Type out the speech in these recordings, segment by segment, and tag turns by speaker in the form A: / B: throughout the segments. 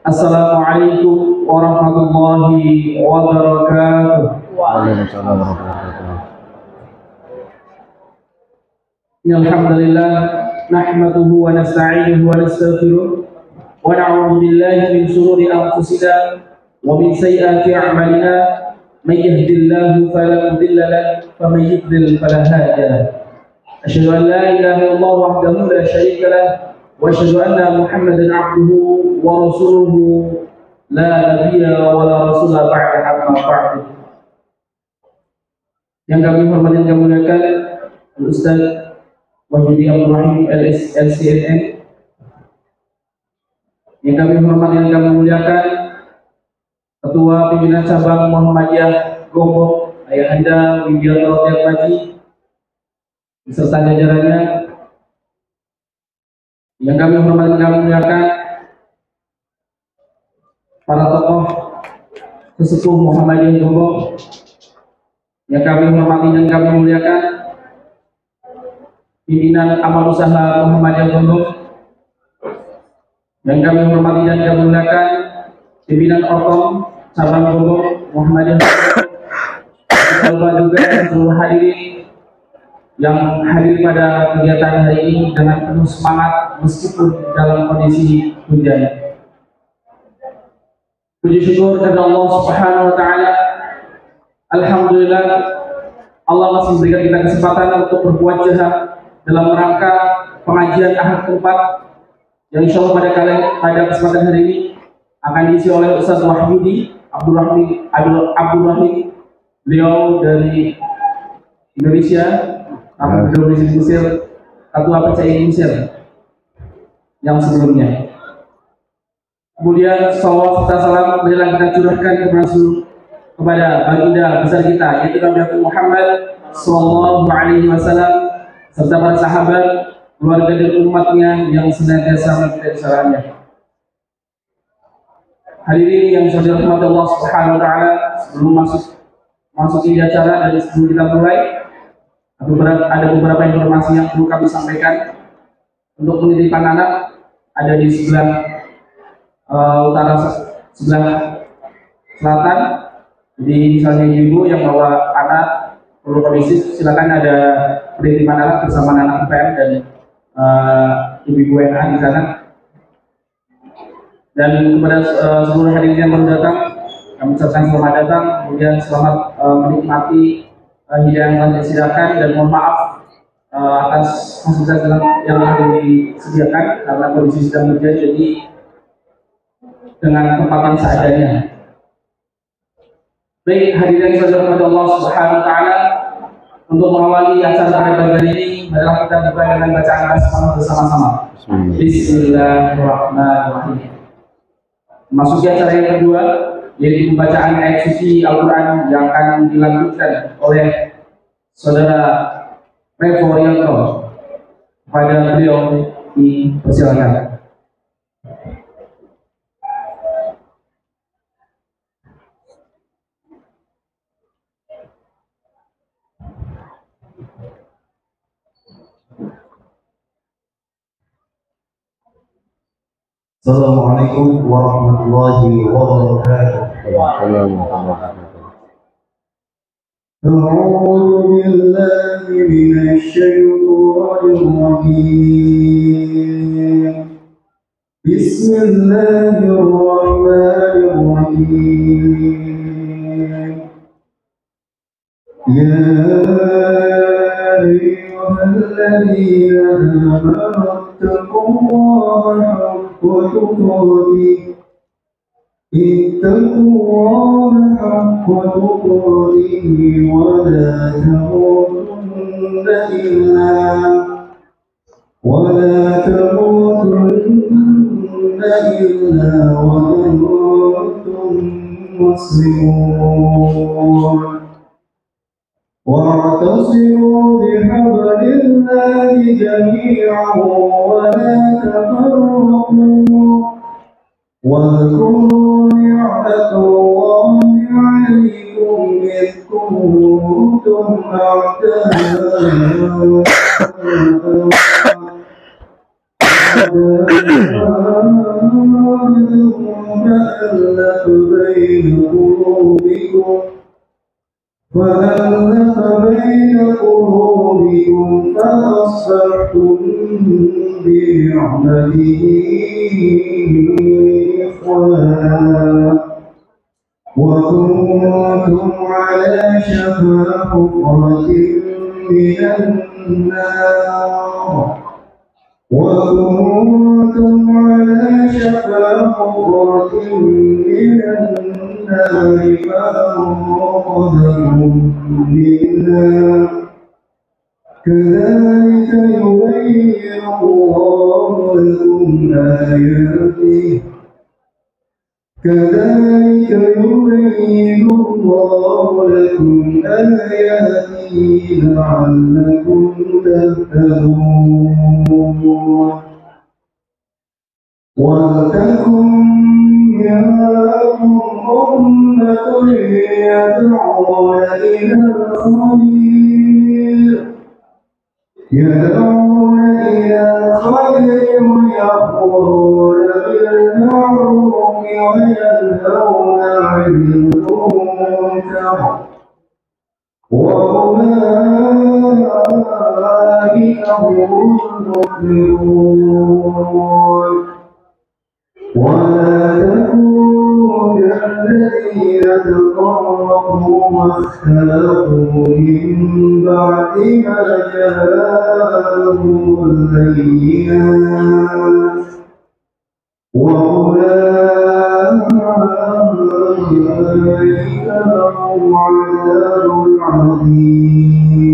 A: Assalamualaikum warahmatullahi wabarakatuh.
B: Waalaikumsalam warahmatullahi wabarakatuh.
A: Alhamdulillah nahmaduhu wa nasta'inuhu wa nastaghfiruh wa na'udzu billahi min shururi anfusina wa min sayyiati a'malina may yahdihillahu fala mudilla lahu wa may yudlil fala hadiya lahu. Asyhadu an la ilaha illallah wahdahu la syarika lahu wa asyhadu anna Muhammadan 'abduhu wa rasuluhu la nabiyya wa la rasula ba'da amma ba'du. Yang kami hormati dan muliakan Ustaz Wahyudi Abdul Rahim LCNN, yang kami hormati dan kami muliakan Ketua Pimpinan Cabang Muhammadiyah Gombong Ayahanda Wibianto Tiatmaji beserta jajarannya, yang kami hormati dan kami muliakan para tokoh sesepuh Muhammadiyah Gombong, yang kami hormati dan kami muliakan pimpinan amal usaha Muhammadiyah Gombong, yang kami hormati dan kami muliakan pimpinan Orkom cabang Gombong Muhammadiyah Gombong, juga seluruh hadirin yang hadir pada kegiatan hari ini dengan penuh semangat meskipun dalam kondisi hujan. Puji syukur kepada Allah Subhanahu wa taala. Alhamdulillah, Allah masih memberikan kita kesempatan untuk berbuat jahat dalam rangka pengajian Ahad keempat yang insya Allah pada kesempatan hari ini akan diisi oleh Ustaz Wahyudi Abdul Rahim. Beliau dari Indonesia, beliau di Mesir, Ketua PCI Mesir yang sebelumnya. Kemudian salawat serta salam marilah kita curahkan kepada baginda besar kita, yaitu Nabi Muhammad sallallahu alaihi wasallam, serta para sahabat, keluarga dan umatnya yang senantiasa mengikuti sarannya. Hadirin yang saya hormati Allah Subhanahu wa taala, sebelum masuk ke acara dan sebelum kita mulai, ada beberapa informasi yang perlu kami sampaikan. Untuk penitipan anak ada di sebelah utara, sebelah selatan. Jadi misalnya ibu yang bawa anak perlu kondisi, silakan ada penitipan anak bersama anak UPM dan ibu WNA di sana. Dan kepada seluruh hadirin yang baru datang, kami ucapkan selamat datang, kemudian selamat menikmati hidangan yang telah disediakan, dan mohon maaf atas fasilitas yang telah disediakan karena kondisi sedang hujan, jadi dengan tempatan seadanya. Baik, hadirin yang dirahmati Allah Subhanahu wa taala, untuk mengawali acara pada pagi hari ini, marilah kita buka dengan bacaan basmalah bersama-sama. Bismillahirrahmanirrahim. Memasuki acara yang kedua, yaitu pembacaan ayat suci Al-Quran yang akan dilanjutkan oleh Saudara Revo Rianto. Pada beliau dipersilakan.
C: Assalamualaikum warahmatullahi wabarakatuh. A'udzu billahi minasy syaithanir rajim. Bismillahirrahmanirrahim. Ya ayyuhalladzina amanu taqullaha اتقوا الله حق تقاته ولا تموتن إلا وأنتم مسلمون واعتصموا بحبل الله جميعا ولا تفرقوا واذكروا نعمة الله عليكم إذ كنتم أعداء فألف بين قلوبكم فأصبحتم بنعمته إخوانا وكنتم على شفا حفرة من النار فأنقذكم منها كذلك يبين الله لكم آياته لعلكم تهتدون ولتكن منكم أمة يدعون إلى الخير ويأمرون بالمعروف وينهون عن المنكر وأولئك هم المفلحون ولا تكونوا كالذين تفرقوا واختلفوا من بعد ما جاءهم البينات وأولئك لهم عذاب عظيم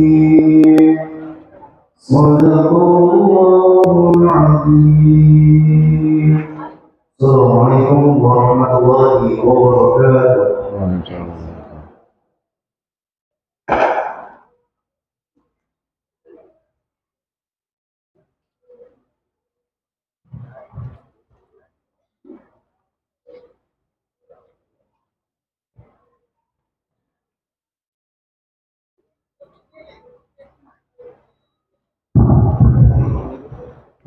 C: صدق الله العظيم. Assalamualaikum warahmatullahi wabarakatuh.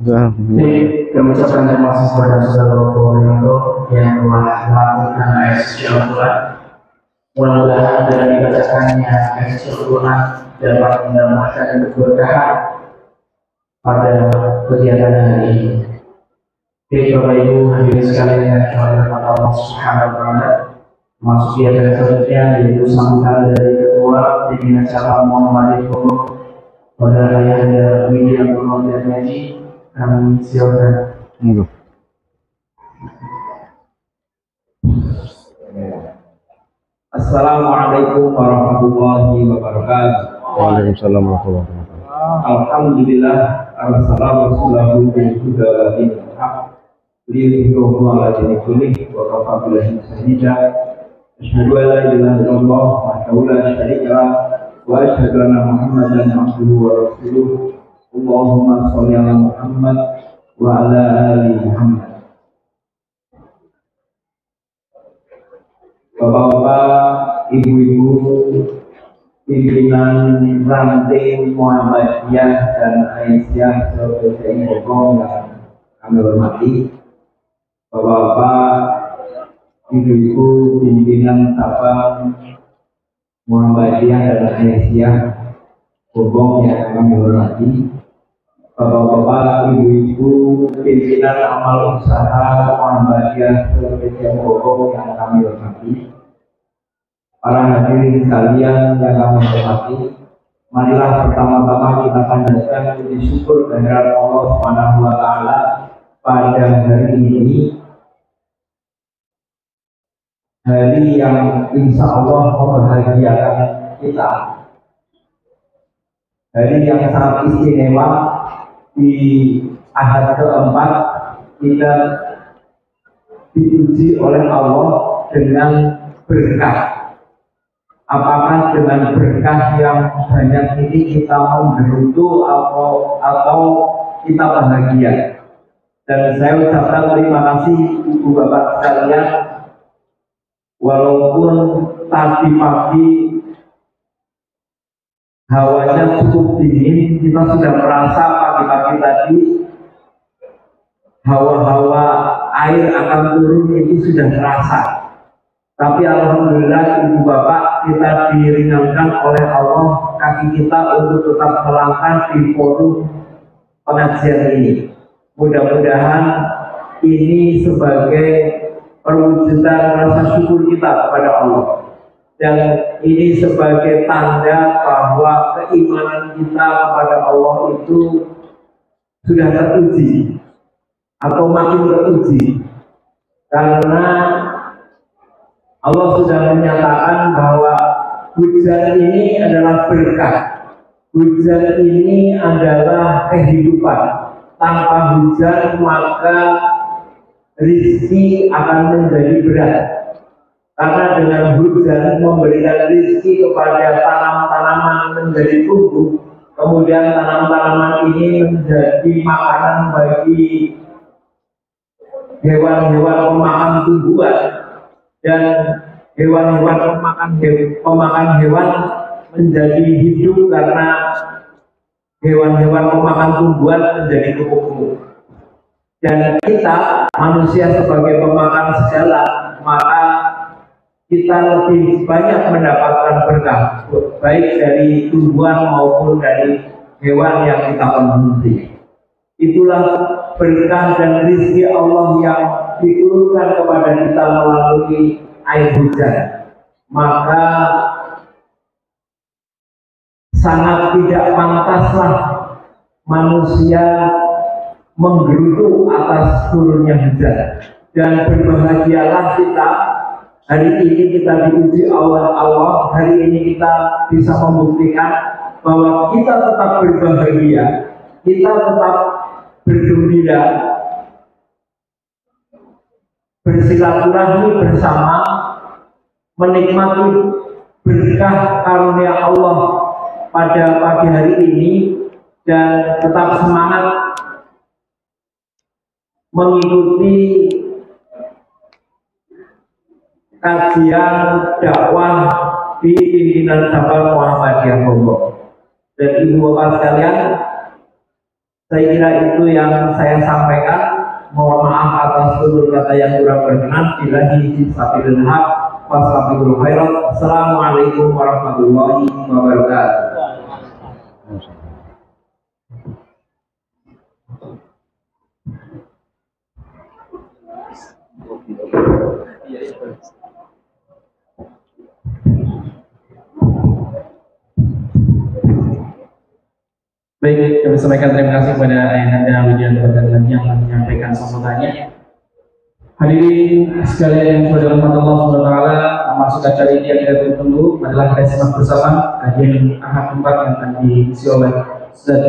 A: Kami ucapkan terima kasih kepada saudara Robohyono yang telah melakukan eksekusi Al-Quran. Mudah-mudahan dengan dibacakannya eksekusi Al-Quran dapat mendapatkan keberkahan pada kegiatan hari ini. Bapak Ibu hadirin sekalian yang dirahmati Allah Subhanahu wa taala, masuk di acara selanjutnya yaitu sambutan dari Ketua Pimpinan Cabang Muhammadiyah pada Ayahanda Media Pengajian Ngaji. Kami silakan. Assalamualaikum warahmatullahi wabarakatuh.
B: Waalaikumsalam warahmatullahi wabarakatuh.
A: Alhamdulillah, assalamualaikum warahmatullahi wabarakatuh. Beliau ala dini kulih wa kafabillahi masajida. Asyhadu an la ilaha illallah wahdahu la syarika lah wa asyhadu anna Muhammadan abduhu wa rasuluh. Allahumma sholli ala Muhammad wa ala ali Muhammad. Bapak-bapak, ibu-ibu, pimpinan ranting Muhammadiyah dan Aisyah sebagai Bogor yang kami hormati, bapak-bapak, ibu-ibu, pimpinan cabang Muhammadiyah dan Aisyah Bogor yang kami hormati, bapak-bapak, ibu-ibu, pimpinan amal usaha Muhammadiyah sebagai Bogor yang kami hormati, para hadirin sekalian yang kami hormati, marilah pertama-tama kita panjatkan puji syukur kehadirat Allah Subhanahu wa taala pada hari ini, hari yang insya Allah membahagiakan kita, hari yang sangat istimewa. Di ahad keempat kita diuji oleh Allah dengan berkah. Apakah dengan berkah yang banyak ini kita menggerutu atau kita bahagia? Dan saya ucapkan terima kasih ibu bapak sekalian, walaupun tadi pagi hawanya cukup dingin, kita sudah merasa pagi-pagi tadi hawa-hawa air akan turun itu sudah terasa. Tapi alhamdulillah ibu bapak, kita diringankan oleh Allah kaki kita untuk tetap melangkah di forum pengajian ini. Mudah-mudahan ini sebagai perwujudan rasa syukur kita kepada Allah, dan ini sebagai tanda bahwa keimanan kita kepada Allah itu sudah teruji atau makin teruji, karena Allah sudah menyatakan bahwa hujan ini adalah berkah, hujan ini adalah kehidupan. Tanpa hujan maka rizki akan menjadi berat, karena dengan hujan memberikan rizki kepada tanam-tanaman menjadi tumbuh, kemudian tanam-tanaman ini menjadi makanan bagi hewan-hewan pemakan tumbuhan, dan hewan-hewan pemakan hewan menjadi hidup karena hewan-hewan pemakan tumbuhan menjadi kupu-kupu. Dan kita manusia sebagai pemakan segala, maka kita lebih banyak mendapatkan berkah, baik dari tumbuhan maupun dari hewan yang kita konsumsi. Itulah berkah dan rezeki Allah yang diturunkan kepada kita melalui air hujan. Maka sangat tidak pantaslah manusia menggerutu atas turunnya hujan, dan berbahagialah kita hari ini kita diuji oleh Allah. Hari ini kita bisa membuktikan bahwa kita tetap berbahagia, kita tetap bergembira, bersilaturahmi bersama, menikmati berkah karunia Allah pada pagi hari ini, dan tetap semangat mengikuti kajian dakwah di pimpinan Cabang Muhammadiyah Lombok. Dan ibu bapak sekalian, saya kira itu yang saya sampaikan. Mohon maaf atas tutur kata yang kurang berkenan. Billahi taufiq haq. Wassalamualaikum khairan. Assalamualaikum warahmatullahi wabarakatuh.
D: Baik, kami sampaikan terima kasih kepada Ayahanda Widianto dan yang menyampaikan sambutannya. Hadirin sekalian yang sudah dirahmati Allah Subhanahu wa taala, masuk acara ini yang kita tunggu adalah kita simak bersama kajian Ahad 4 yang akan diisi oleh Ustaz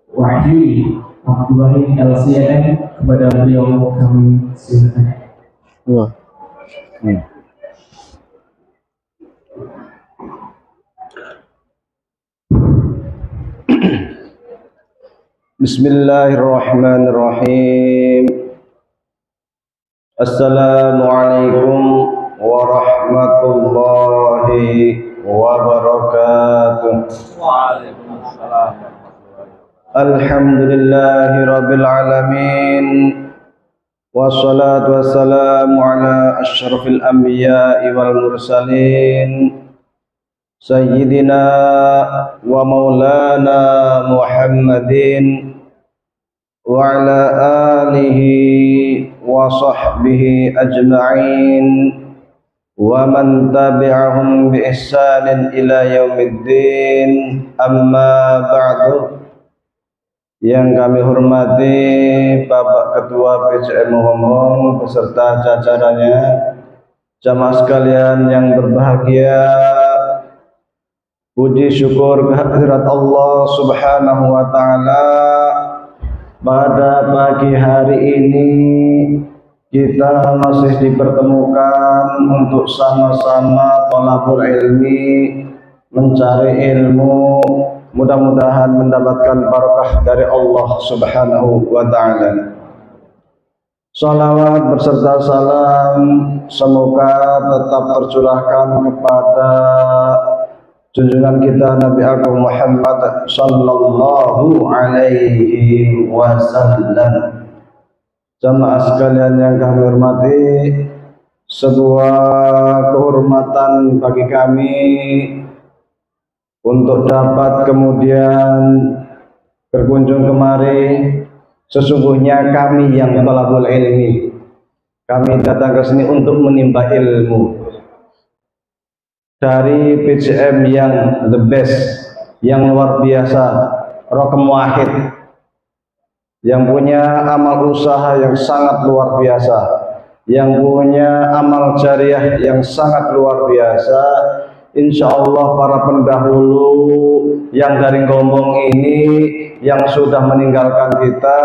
D: Wahyu Abdullah LCNN. Kepada beliau kami silakan.
C: Bismillahirrahmanirrahim. Assalamualaikum warahmatullahi wabarakatuh. Waalaikumsalam. Alhamdulillahi rabbil alamin. Wassalatu wassalamu ala asyrafil anbiya'i wal mursalin. Sayyidina wa maulana Muhammadin wa ala alihi wa sahbihi ajma'in wa man tabi'ahum bi ihsanin ila yaumiddin. Amma ba'du. Yang kami hormati Bapak Ketua PCM Hongkong beserta jajarannya, jamaah sekalian yang berbahagia, puji syukur kehadirat Allah Subhanahu wa taala. Pada pagi hari ini kita masih dipertemukan untuk sama-sama thalabul ilmi, mencari ilmu, mudah-mudahan mendapatkan barakah dari Allah Subhanahu wa taala. Salawat berserta salam semoga tetap tercurahkan kepada junjungan kita Nabi Agung Muhammad sallallahu alaihi wasallam. Jamaah sekalian yang kami hormati, sebuah kehormatan bagi kami untuk dapat kemudian berkunjung kemari. Sesungguhnya kami yang thalabul ilmi, kami datang ke sini untuk menimba ilmu dari PCM yang the best, yang luar biasa, Rokem Wahid, yang punya amal usaha yang sangat luar biasa, yang punya amal jariah yang sangat luar biasa. Insya Allah para pendahulu yang dari Gombong ini yang sudah meninggalkan kita,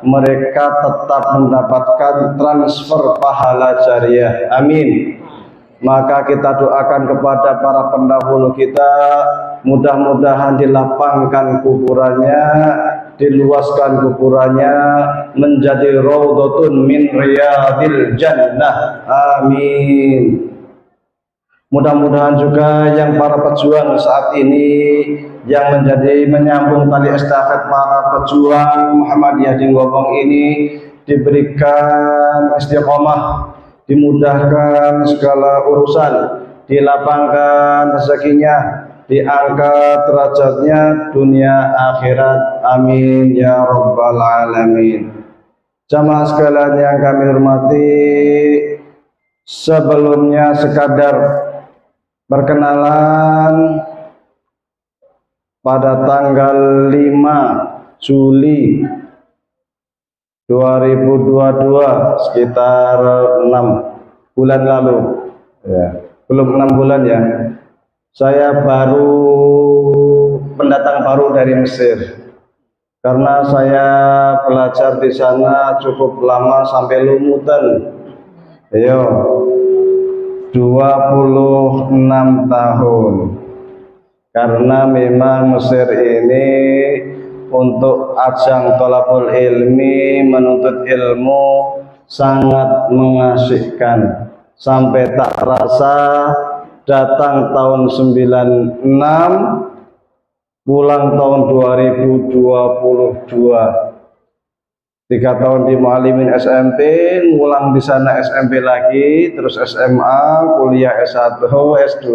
C: mereka tetap mendapatkan transfer pahala jariah. Amin. Maka kita doakan kepada para pendahulu kita, mudah-mudahan dilapangkan kuburannya, diluaskan kuburannya menjadi raudhatun min riyadil jannah. Amin. Mudah-mudahan juga yang para pejuang saat ini yang menjadi menyambung tali estafet para pejuang Muhammadiyah di Gombong ini diberikan istiqomah, dimudahkan segala urusan, dilapangkan rezekinya, diangkat derajatnya dunia akhirat. Amin ya rabbal alamin. Jamaah sekalian yang kami hormati, sebelumnya sekadar perkenalan, pada tanggal 5 Juli 2022, sekitar 6 bulan lalu, ya, belum 6 bulan ya, saya baru pendatang baru dari Mesir, karena saya belajar di sana cukup lama sampai lumutan. Ayo, 26 tahun, karena memang Mesir ini untuk ajang thalabul ilmi, menuntut ilmu sangat mengasihkan. Sampai tak terasa datang tahun 96, pulang tahun 2022. 3 tahun di Muallimin SMP, ngulang di sana SMP lagi, terus SMA, kuliah S1, S2,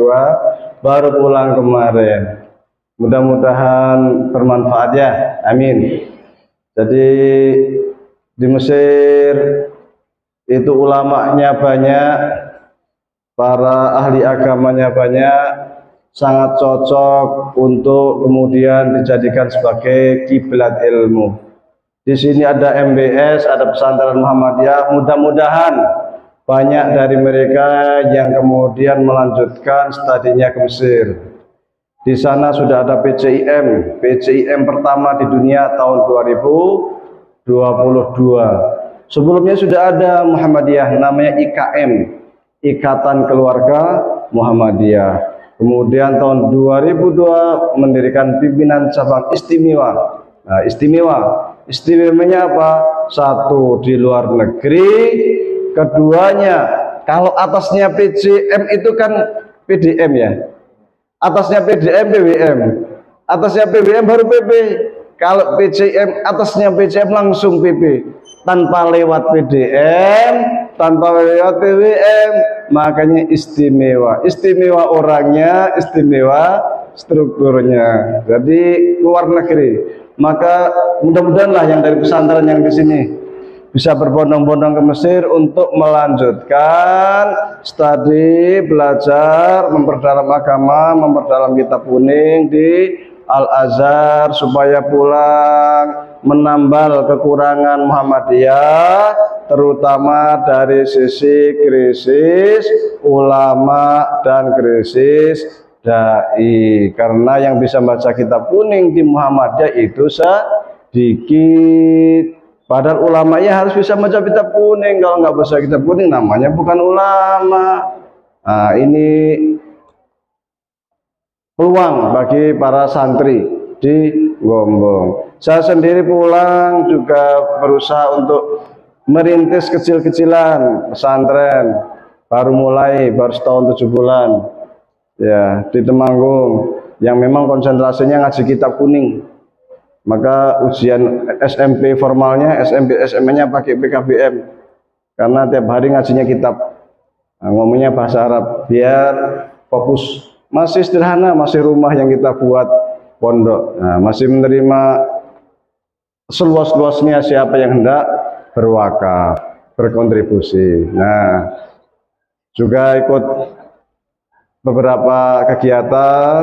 C: baru pulang kemarin. Mudah-mudahan bermanfaat ya, amin. Jadi di Mesir itu ulamanya banyak, para ahli agamanya banyak, sangat cocok untuk kemudian dijadikan sebagai kiblat ilmu. Di sini ada MBS, ada pesantren Muhammadiyah. Mudah-mudahan banyak dari mereka yang kemudian melanjutkan studinya ke Mesir. Di sana sudah ada PCIM pertama di dunia tahun 2022. Sebelumnya sudah ada Muhammadiyah, namanya IKM, Ikatan Keluarga Muhammadiyah. Kemudian tahun 2002 mendirikan pimpinan cabang istimewa. Nah, istimewanya apa? Satu, di luar negeri. Keduanya, kalau atasnya PCM itu kan PDM ya, atasnya PDM PWM, atasnya PWM baru PP. Kalau PCM atasnya PCM langsung PP, tanpa lewat PDM, tanpa lewat PWM. Makanya istimewa, istimewa orangnya, istimewa strukturnya. Jadi luar negeri. Maka mudah-mudahanlah yang dari pesantren yang di sini bisa berbondong-bondong ke Mesir untuk melanjutkan studi, belajar, memperdalam agama, memperdalam kitab kuning di Al-Azhar, supaya pulang menambal kekurangan Muhammadiyah, terutama dari sisi krisis ulama dan krisis dai. Karena yang bisa baca kitab kuning di Muhammadiyah itu sedikit, padahal ulamanya harus bisa baca kitab kuning. Kalau nggak baca kitab kuning namanya bukan ulama. Nah, ini peluang bagi para santri di Gombong. Saya sendiri pulang juga berusaha untuk merintis kecil-kecilan pesantren, baru mulai, baru setahun 7 bulan ya, di Temanggung, yang memang konsentrasinya ngaji kitab kuning. Maka ujian SMP formalnya, SMP SMA-nya pakai PKBM. Karena tiap hari ngajinya kitab. Nah, ngomongnya bahasa Arab biar fokus. Masih sederhana, masih rumah yang kita buat pondok. Nah, masih menerima seluas-luasnya siapa yang hendak berwakaf, berkontribusi. Nah, juga ikut beberapa kegiatan,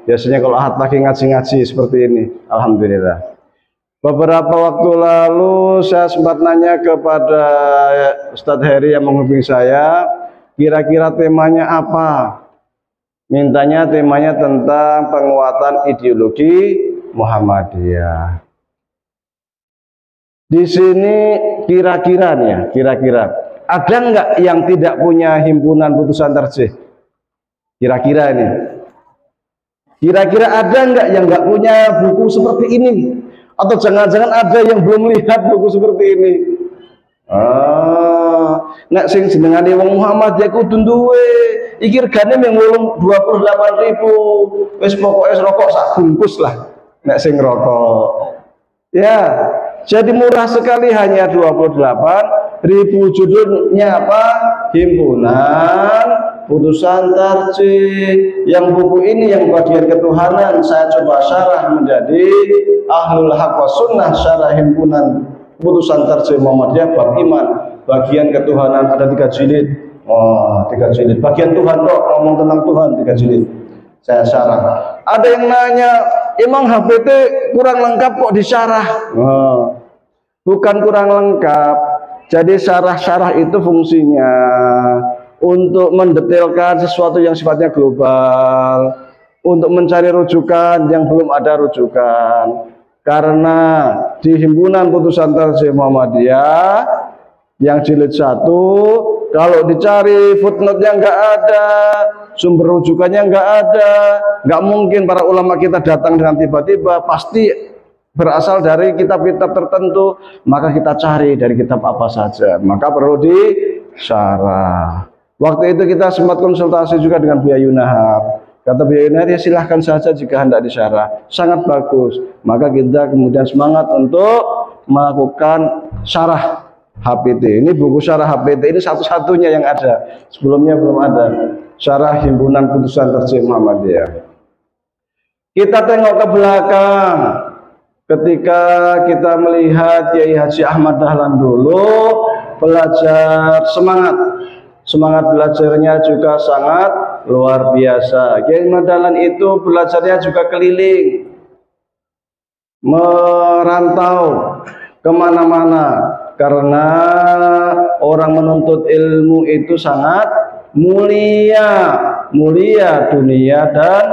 C: biasanya kalau ahad pagi ngaji-ngaji seperti ini, alhamdulillah. Beberapa waktu lalu saya sempat nanya kepada Ustadz Heri yang menghubungi saya, kira-kira temanya apa? Mintanya temanya tentang penguatan ideologi Muhammadiyah. Di sini kira-kira nih ya, kira-kira ada nggak yang tidak punya himpunan putusan tarjih? Kira-kira ini. Kira-kira ada nggak yang nggak punya buku seperti ini? Atau jangan-jangan ada yang belum lihat buku seperti ini? Nek sing jenengane wong Muhammad ya kudu duwe. Iki regane mung 28.000. Wis pokoke rokok sak bungkus lah. Nek sing rokok. Ya, jadi murah sekali hanya 28.000. Judulnya apa? Himpunan Putusan Tarjih. Yang buku ini yang bagian ketuhanan saya coba syarah menjadi Ahlul Haq wa Sunnah, syarah himpunan Putusan Tarjih Muhammadiyah bab iman. Bagian ketuhanan ada 3 jilid. Oh, 3 jilid. Bagian Tuhan kok ngomong tentang Tuhan 3 jilid. Saya syarah. Ada yang nanya, emang HPT kurang lengkap kok disyarah? Oh, bukan kurang lengkap. Jadi syarah-syarah itu fungsinya untuk mendetailkan sesuatu yang sifatnya global, untuk mencari rujukan yang belum ada rujukan. Karena di himpunan Putusan Tarjih Muhammadiyah yang jilid 1, kalau dicari footnote-nya nggak ada, sumber rujukannya nggak ada, nggak mungkin para ulama kita datang dengan tiba-tiba, pasti berasal dari kitab-kitab tertentu. Maka kita cari dari kitab apa saja, maka perlu disyarah. Waktu itu kita sempat konsultasi juga dengan Buya Yunahar. Kata Buya Yunahar, ya silahkan saja jika hendak disyarah, sangat bagus. Maka kita kemudian semangat untuk melakukan syarah HPT. Ini buku syarah HPT ini satu-satunya yang ada. Sebelumnya belum ada. Syarah Himpunan Putusan Tarjih Muhammadiyah. Kita tengok ke belakang. Ketika kita melihat Kiai Haji Ahmad Dahlan dulu belajar, semangat belajarnya juga sangat luar biasa. Kiai Ahmad Dahlan itu belajarnya juga keliling, merantau kemana-mana, karena orang menuntut ilmu itu sangat mulia dunia dan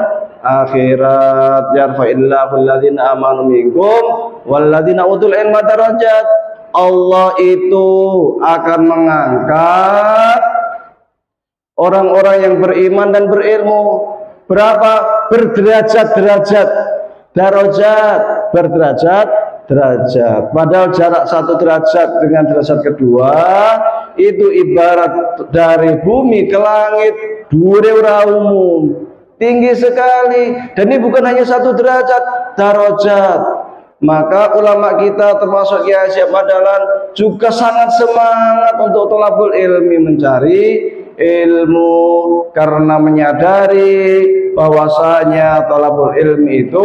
C: akhirat. Yarfa'illahu alladhina amanu minkum walladhina utul ilma darajat. Allah itu akan mengangkat orang-orang yang beriman dan berilmu. Berapa? Berderajat-derajat, darajat, berderajat derajat. Padahal jarak 1 derajat dengan derajat kedua itu ibarat dari bumi ke langit, dhuwure ora umum, tinggi sekali. Dan ini bukan hanya 1 derajat, darajat. Maka ulama kita termasuk Kiai Haji Ahmad Dahlan juga sangat semangat untuk thalabul ilmi, mencari ilmu, karena menyadari bahwasanya thalabul ilmi itu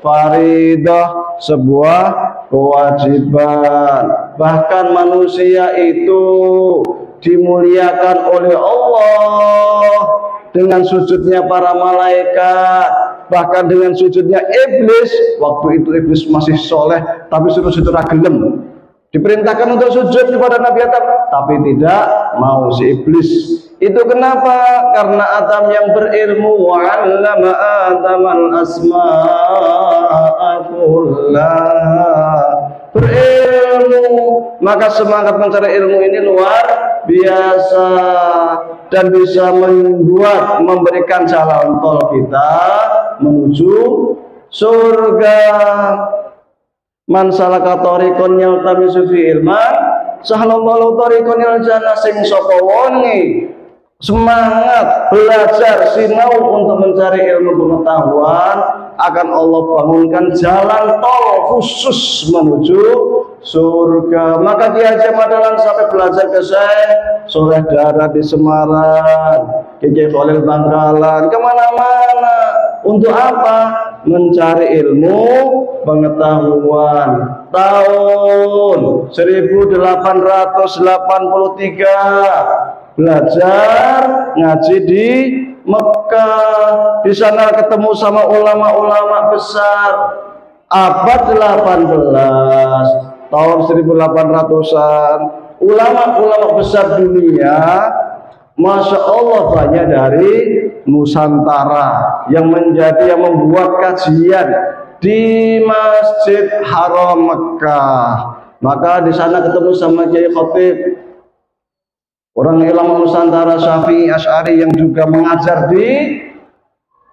C: faridah, sebuah kewajiban. Bahkan manusia itu dimuliakan oleh Allah dengan sujudnya para malaikat, bahkan dengan sujudnya iblis. Waktu itu iblis masih soleh, tapi suruh sujud gelem. Diperintahkan untuk sujud kepada Nabi Adam, tapi tidak mau si iblis. Itu kenapa? Karena Adam yang berilmu, wa'allama Adamal asma'a kullaha, berilmu, maka semangat mencari ilmu ini luar biasa dan bisa memberikan jalan tol kita menuju surga. Man salaka tariqan yaltamisu fi ilman sahalallahu tariqan ilal jannah. Sing sapa wonge semangat belajar sinau untuk mencari ilmu pengetahuan, akan Allah bangunkan jalan tol khusus menuju surga. Maka Kiai Haji Ahmad Dahlan sampai belajar ke Syekh Soleh Darat di Semarang, Kiai Khalil Bangkalan, kemana-mana. Untuk apa? Mencari ilmu pengetahuan. Tahun 1883 belajar ngaji di Mekah. Di sana ketemu sama ulama-ulama besar. Abad 18 tahun 1800-an, ulama-ulama besar dunia, Masya Allah banyak dari Nusantara yang membuat kajian di Masjid Haram Mekah. Maka di sana ketemu sama Kiai Khatib, orang ulama Nusantara Syafi'i Asy'ari yang juga mengajar di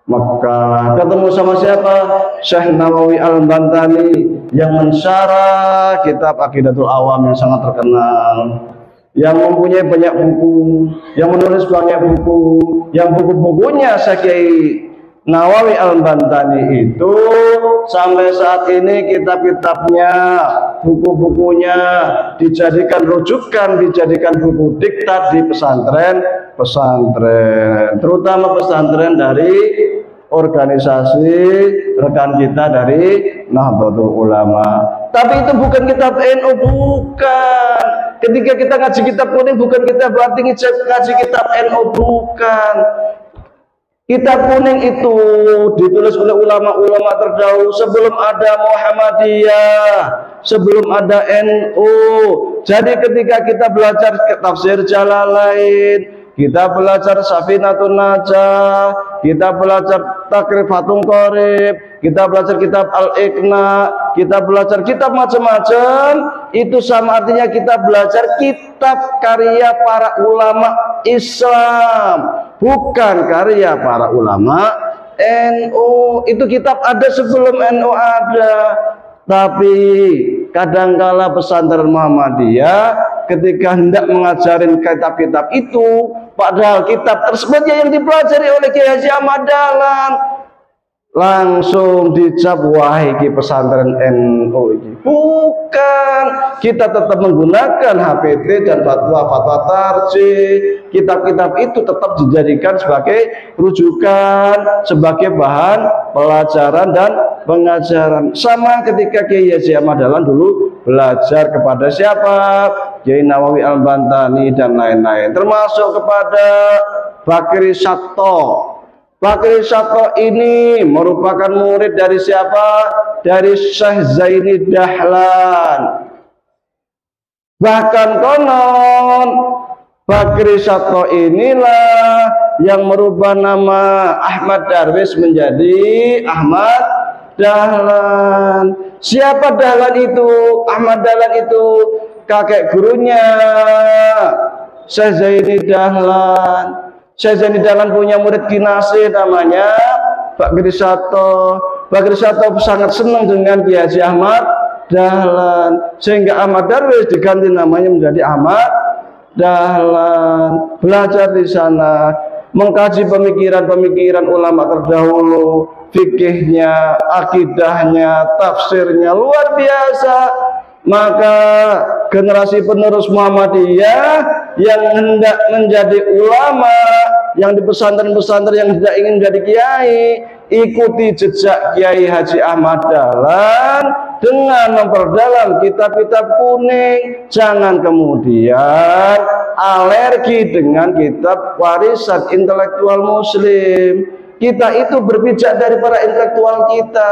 C: Mekah. Ketemu sama siapa? Syekh Nawawi Al-Bantani yang mensyarah kitab Aqidatul Awam yang sangat terkenal, yang mempunyai banyak buku, yang menulis banyak buku, yang buku-bukunya Syekh Nawawi Al-Bantani itu sampai saat ini kitab-kitabnya, buku-bukunya dijadikan rujukan, dijadikan buku diktat di pesantren, terutama pesantren dari organisasi rekan kita dari Nahdlatul Ulama. Tapi itu bukan kitab NU, bukan. Ketika kita ngaji kitab kuning, bukan kita berarti ngaji kitab NU, bukan. Kitab kuning itu ditulis oleh ulama-ulama terdahulu sebelum ada Muhammadiyah, sebelum ada NU. Jadi ketika kita belajar tafsir Jalalain, kita belajar Safinatun Najah, kita belajar Takrifatul Qorib, kita belajar kitab Al-Iqna, kita belajar kitab macam-macam, itu sama artinya kita belajar kitab karya para ulama Islam, bukan karya para ulama NU. Itu kitab ada sebelum NU ada. Tapi kadangkala pesantren Muhammadiyah ketika hendak mengajarin kitab-kitab itu, padahal kitab tersebut yang dipelajari oleh Kiai Haji Ahmad Dahlan, langsung dicap wahai ki pesantren NU ini. Bukan, kita tetap menggunakan HPT dan fatwa-fatwa tarjih. Kitab-kitab itu tetap dijadikan sebagai rujukan, sebagai bahan pelajaran dan pengajaran. Sama ketika Kiai Haji Ahmad Dahlan dulu belajar kepada siapa? Kiai Nawawi Al-Bantani dan lain-lain, termasuk kepada Bakri Satto. Bakri Satto ini merupakan murid dari siapa? Dari Syekh Zaini Dahlan. Bahkan konon Bakri Satto inilah yang merubah nama Ahmad Darwis menjadi Ahmad Dahlan. Siapa Dahlan itu? Ahmad Dahlan itu kakek gurunya Syekh Zaini Dahlan. Syekh Zaini Dahlan punya murid kinasih namanya Bakri Satto. Bakri Satto sangat senang dengan Kiai Haji Ahmad Dahlan, sehingga Ahmad Darwis diganti namanya menjadi Ahmad Dahlan. Belajar di sana, mengkaji pemikiran-pemikiran ulama terdahulu, fikihnya, akidahnya, tafsirnya luar biasa. Maka generasi penerus Muhammadiyah yang hendak menjadi ulama, yang di pesantren-pesantren yang tidak ingin menjadi kiai, ikuti jejak Kiai Haji Ahmad Dahlan dengan memperdalam kitab-kitab kuning. Jangan kemudian alergi dengan kitab warisan intelektual muslim. Kita itu berpijak dari para intelektual kita,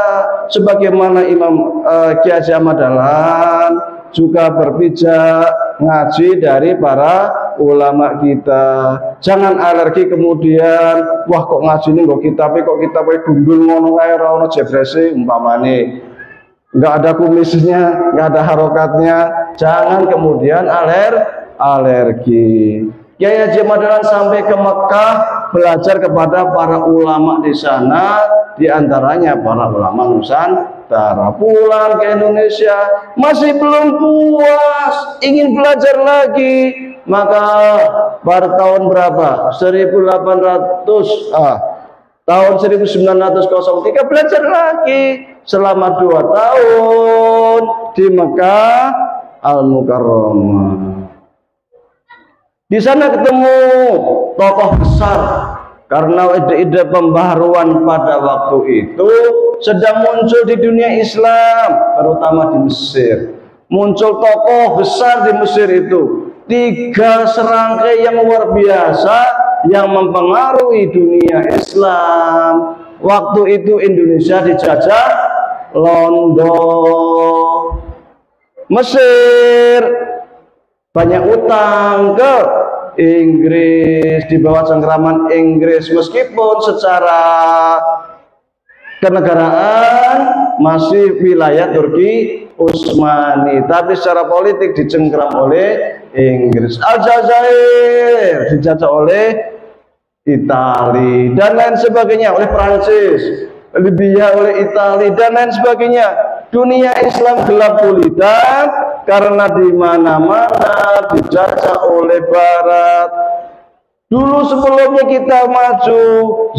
C: sebagaimana Imam Kiai Haji Ahmad Dahlan juga berpijak ngaji dari para ulama kita. Jangan alergi kemudian, wah kok ngaji ini kok kitabnya gundul ngono kae ora ono jebrese umpamane. Enggak ada kumisnya, enggak ada harokatnya. Jangan kemudian alergi. Kiai Haji Ahmad Dahlan sampai ke Mekah belajar kepada para ulama di sana, diantaranya para ulama Nusantara. Pulang ke Indonesia masih belum puas, ingin belajar lagi. Maka pada tahun berapa? tahun 1903 belajar lagi selama 2 tahun di Mekah Al-Mukarramah. Di sana ketemu tokoh besar, karena ide-ide pembaharuan pada waktu itu sedang muncul di dunia Islam, terutama di Mesir. Muncul tokoh besar di Mesir itu, 3 serangkai yang luar biasa yang mempengaruhi dunia Islam. Waktu itu Indonesia dijajah London, Mesir banyak utang ke Inggris, di bawah cengkraman Inggris, meskipun secara kenegaraan masih wilayah Turki Utsmani, tapi secara politik dicengkram oleh Inggris. Aljazair dijajah oleh Italia dan lain sebagainya, oleh Prancis, Libya oleh Italia dan lain sebagainya. Dunia Islam gelap gulita karena di mana-mana dijajah oleh Barat. Dulu sebelumnya kita maju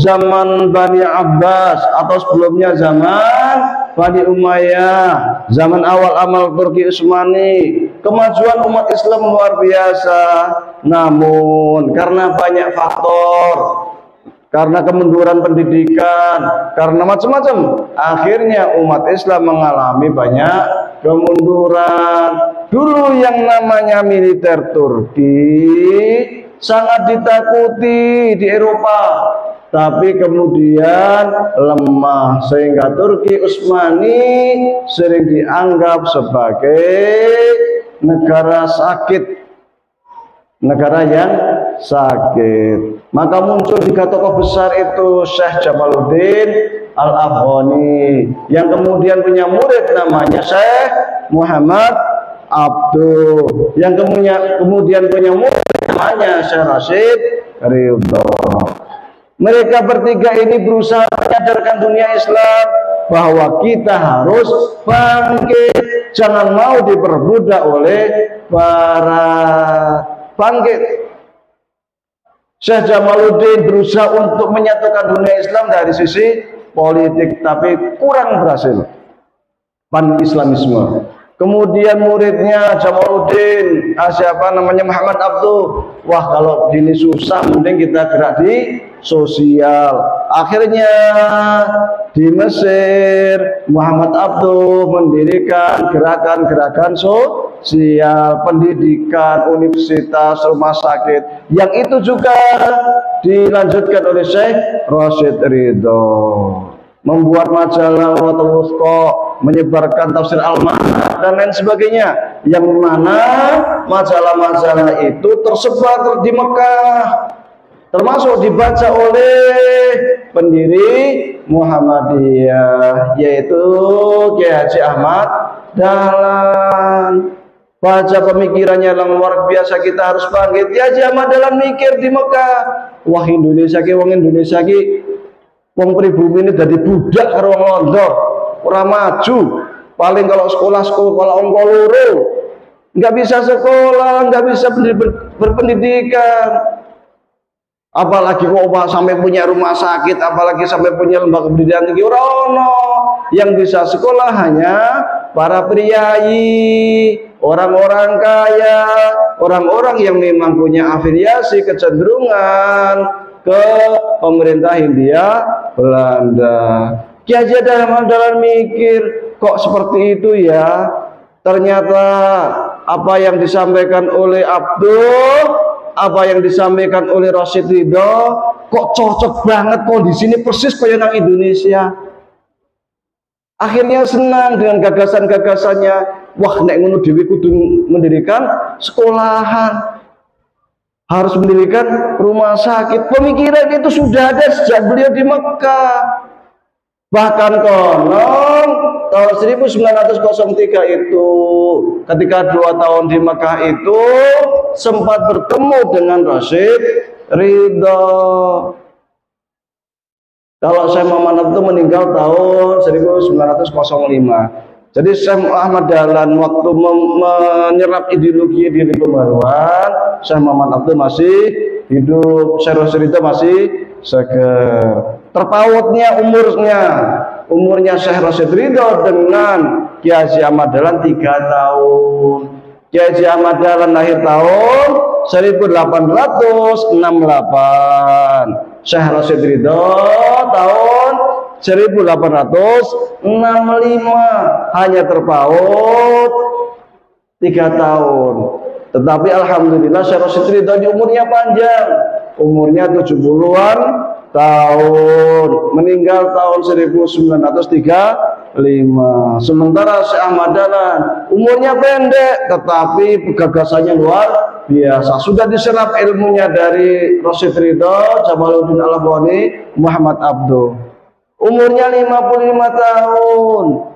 C: zaman Bani Abbas atau sebelumnya zaman Bani Umayyah, zaman awal Turki Utsmani, kemajuan umat Islam luar biasa. Namun karena banyak faktor, karena kemunduran pendidikan, karena macam-macam, akhirnya umat Islam mengalami banyak kemunduran. Dulu yang namanya militer Turki sangat ditakuti di Eropa, tapi kemudian lemah sehingga Turki Utsmani sering dianggap sebagai negara sakit, negara yang sakit. Maka muncul 3 tokoh besar itu, Syekh Jamaluddin Al-Afghani, yang kemudian punya murid namanya Syekh Muhammad Abduh, yang kemudian punya murid namanya Syekh Rashid Ridho. Mereka bertiga ini berusaha menyadarkan dunia Islam bahwa kita harus bangkit, jangan mau diperbudak oleh Barat. Bangkit. Syekh Jamaluddin berusaha untuk menyatukan dunia Islam dari sisi politik, tapi kurang berhasil. Pan-Islamisme. Kemudian muridnya Jamaluddin, siapa namanya, Muhammad Abduh. Wah, kalau gini susah, mending kita gerak di sosial. Akhirnya di Mesir, Muhammad Abduh mendirikan gerakan-gerakan sosial, pendidikan, universitas, rumah sakit. Yang itu juga dilanjutkan oleh Syekh Rashid Ridho. Membuat majalah Urwatul Wuthqa, menyebarkan tafsir Al-Ma'arij dan lain sebagainya, yang mana majalah-majalah itu tersebar di Mekah, termasuk dibaca oleh pendiri Muhammadiyah, yaitu Kiai Haji Ahmad Dahlan. Baca pemikirannya yang luar biasa, kita harus bangkit. Kiai Haji Ahmad Dahlan mikir di Mekah, wah Indonesia ki, wong Indonesia ki, wong pribumi ini jadi budak karo wong Londo, ora maju. Paling kalau sekolah kalau ongko loro, nggak bisa sekolah, nggak bisa berpendidikan. Apalagi kok sampai punya rumah sakit, apalagi sampai punya lembaga pendidikan tinggi, ora ono. Yang bisa sekolah hanya para priayi, orang-orang kaya, orang-orang yang memang punya afiliasi kecenderungan ke pemerintah Hindia Belanda. Kiai Haji Dahlan mikir, kok seperti itu ya? Ternyata apa yang disampaikan oleh Abduh, apa yang disampaikan oleh Rashid Ridho, kok cocok banget kondisi ini persis kayak nang Indonesia. Akhirnya senang dengan gagasan-gagasannya. Wah, nek ngono dhewe kudu mendirikan sekolahan, harus mendirikan rumah sakit. Pemikiran itu sudah ada sejak beliau di Mekah. Bahkan konon tahun 1903 itu, ketika 2 tahun di Mekah itu, sempat bertemu dengan Rashid Ridho. Kalau Syekh Muhammad Abduh meninggal tahun 1905. Jadi Syekh Ahmad Dahlan waktu menyerap ideologi pembaruan, Syekh Muhammad Abduh masih hidup, Syekh Rashid Ridho masih seger. terpautnya umurnya Syekh Rasyid Ridho dengan Kiai Haji Ahmad Dahlan 3 tahun. Kiai Haji Ahmad Dahlan lahir tahun 1868, Syekh Rasyid Ridho tahun 1865, hanya terpaut 3 tahun. Tetapi alhamdulillah Syekh Rasyid Ridho di umurnya panjang, umurnya 70-an tahun, meninggal tahun 1935. Sementara Syekh Ahmad Dahlan umurnya pendek tetapi gagasannya luar biasa. Sudah diserap ilmunya dari Rasyid Ridho, Jamaluddin Al-Afghani, Muhammad Abduh. Umurnya 55 tahun.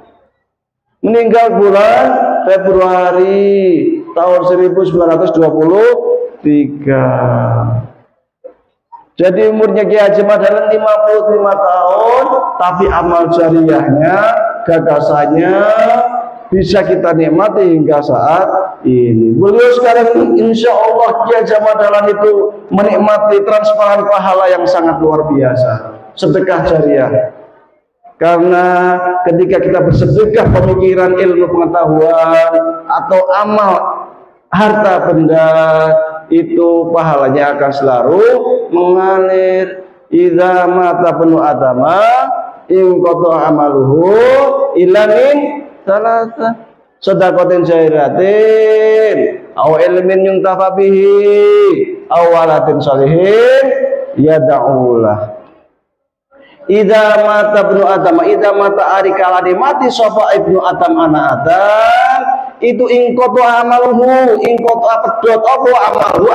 C: Meninggal bulan Februari tahun 1923. Jadi umurnya Kiai Haji Ahmad Dahlan 55 tahun, tapi amal jariahnya, gagasannya bisa kita nikmati hingga saat ini. Beliau sekarang insya Allah Kiai Haji Ahmad Dahlan itu menikmati transparan pahala yang sangat luar biasa, sedekah jariah. Karena ketika kita bersedekah pemikiran, ilmu pengetahuan atau amal harta benda, itu pahalanya akan selalu mengalir. Idza mata penuh adama in qata amaluhu illa min salasa sedaqatin jairatin aw ilmin yuntafa bihi aw walatin sholihin yad'ulah. Idza mata ibnu Adam, idza mata ari kalane mati sapa ibnu Adam anak Adam, itu ingkoto amaluhu, ingkoto pedot apa amaluhu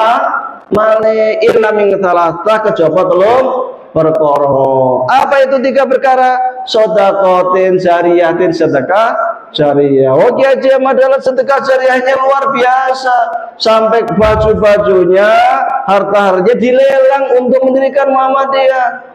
C: mane illa min salasa kejaba telung perkara. Apa itu 3 perkara? Sedaqatin jariyatin, sedekah jariah. Oh, Kiai Haji Ahmad Dahlan sedekah jariahnya luar biasa, sampai baju-bajunya, harta-hartanya dilelang untuk mendirikan Muhammadiyah.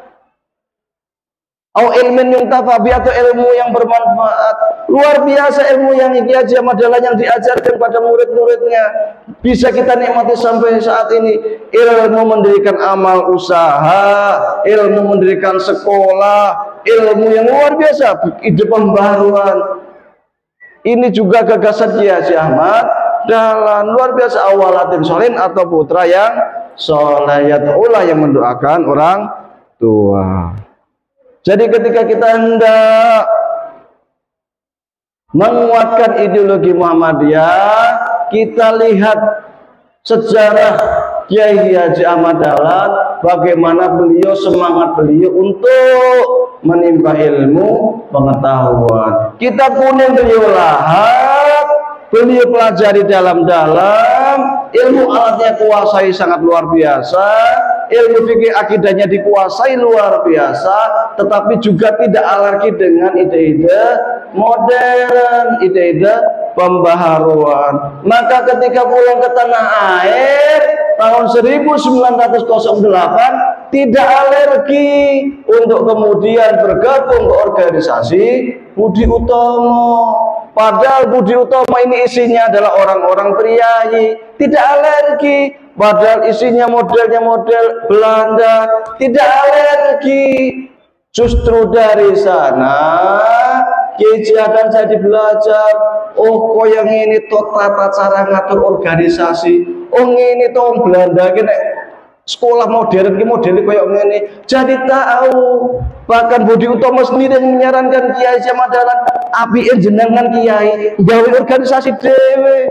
C: Au ilmin yuntafa bi, atau ilmu yang bermanfaat. Luar biasa ilmu yang Kiai Haji Ahmad Dahlan yang diajarkan pada murid-muridnya, bisa kita nikmati sampai saat ini. Ilmu mendirikan amal usaha, ilmu mendirikan sekolah, ilmu yang luar biasa, ide pembaruan. Ini juga gagasan Kiai Haji Ahmad Dahlan, luar biasa. Awalatin sholin, atau putra yang soleh, yad'ulah, yang mendoakan orang tua. Jadi ketika kita hendak menguatkan ideologi Muhammadiyah, kita lihat sejarah Kiai Haji Ahmad Dahlan, bagaimana beliau, semangat beliau untuk menimba ilmu pengetahuan. Kitab kuning beliau lahap, beliau pelajari dalam-dalam, ilmu alatnya kuasai sangat luar biasa, ilmu fikih akidahnya dikuasai luar biasa, tetapi juga tidak alergi dengan ide-ide modern, ide-ide pembaharuan. Maka ketika pulang ke tanah air tahun 1908, tidak alergi untuk kemudian bergabung ke organisasi Budi Utomo. Padahal Budi Utomo ini isinya adalah orang-orang priayi, tidak alergi. Padahal isinya modelnya model Belanda, tidak alergi. Justru dari sana Kiai Haji jadi belajar. Oh, kok yang ini tuh tata cara ngatur organisasi. Oh, ini tuh Belanda gini. Sekolah modern ki model koyo ngene. Jadi tahu. Bahkan Budi Utomo sendiri yang menyarankan Kiai Haji Ahmad Dahlan, apike jenengan Kiai gawe organisasi dhewe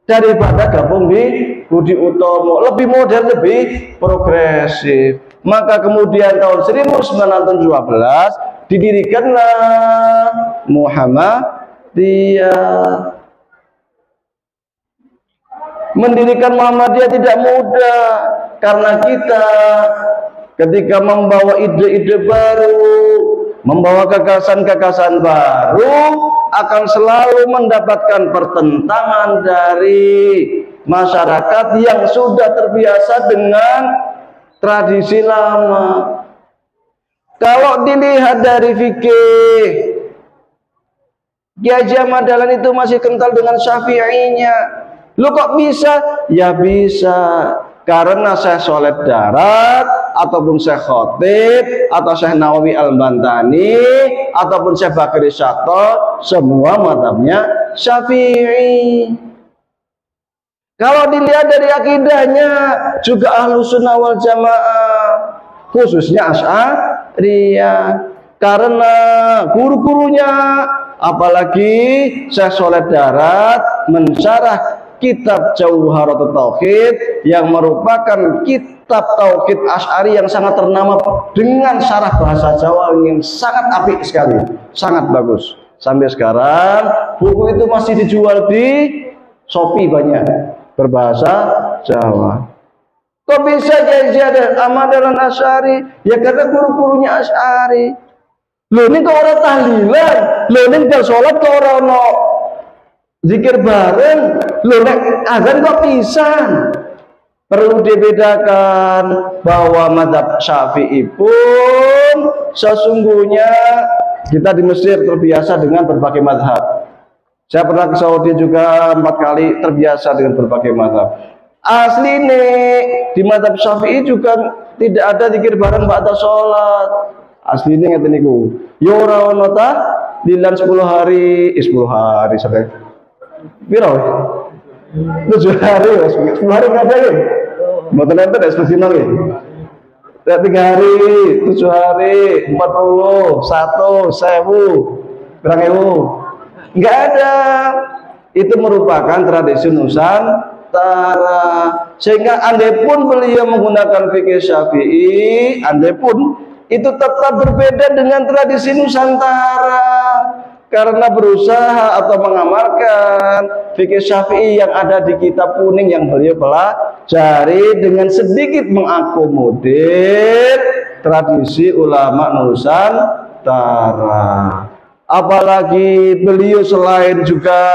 C: daripada gabung di Budi Utomo, lebih modern, lebih progresif. Maka kemudian tahun 1912 didirikanlah Muhammadiyah. Mendirikan Muhammadiyah tidak mudah, karena kita ketika membawa ide-ide baru, membawa gagasan-gagasan baru, akan selalu mendapatkan pertentangan dari masyarakat yang sudah terbiasa dengan tradisi lama. Kalau dilihat dari fikih, Kiai Haji Ahmad Dahlan itu masih kental dengan Syafi'inya. Lu kok bisa? Ya bisa, karena saya sholat darat, ataupun Syekh Khatib atau Syekh Nawawi Al-Bantani ataupun Syekh Bakri Syato, semua mazhabnya Syafi'i. Kalau dilihat dari akidahnya juga Ahlus Sunnah wal Jamaah, khususnya Asy'ariyah. Karena guru-gurunya, apalagi Syekh Sholeh Darat mensyarah kitab Jauharatut Tauhid yang merupakan kitab tauhid Asy'ari yang sangat ternama dengan syarah bahasa Jawa yang sangat apik sekali, sangat bagus. Sampai sekarang buku itu masih dijual di Shopee banyak, berbahasa Jawa. Kok bisa jadi ada Ahmadalan Asy'ari? Ya karena guru-gurunya Asy'ari. Lho ini kok orang tahlilan, lho ini kalau sholat kok orang no zikir bareng, lho nek azan kok pisan. Perlu dibedakan bahwa mazhab Syafi'i pun sesungguhnya kita di Mesir terbiasa dengan berbagai mazhab. Saya pernah ke Saudi juga 4 kali, terbiasa dengan berbagai mazhab. Asli nih di mazhab Syafi'i juga tidak ada zikir bareng ba'da sholat. Asli ini ngeten niku. Yo ora ono ta dilan 10 hari sampai piro? 7 hari, 10 hari enggak ada ya? Mboten enten ekspresi nang nggih. 3 hari, 7 hari, 40, 1, 1000, berang ewu. Enggak ada. Itu merupakan tradisi Nusantara. Sehingga andai pun beliau menggunakan fikih Syafi'i, andai pun itu tetap berbeda dengan tradisi Nusantara karena berusaha atau mengamalkan fikih Syafi'i yang ada di kitab kuning yang beliau pelajari dengan sedikit mengakomodir tradisi ulama Nusantara. Apalagi beliau selain juga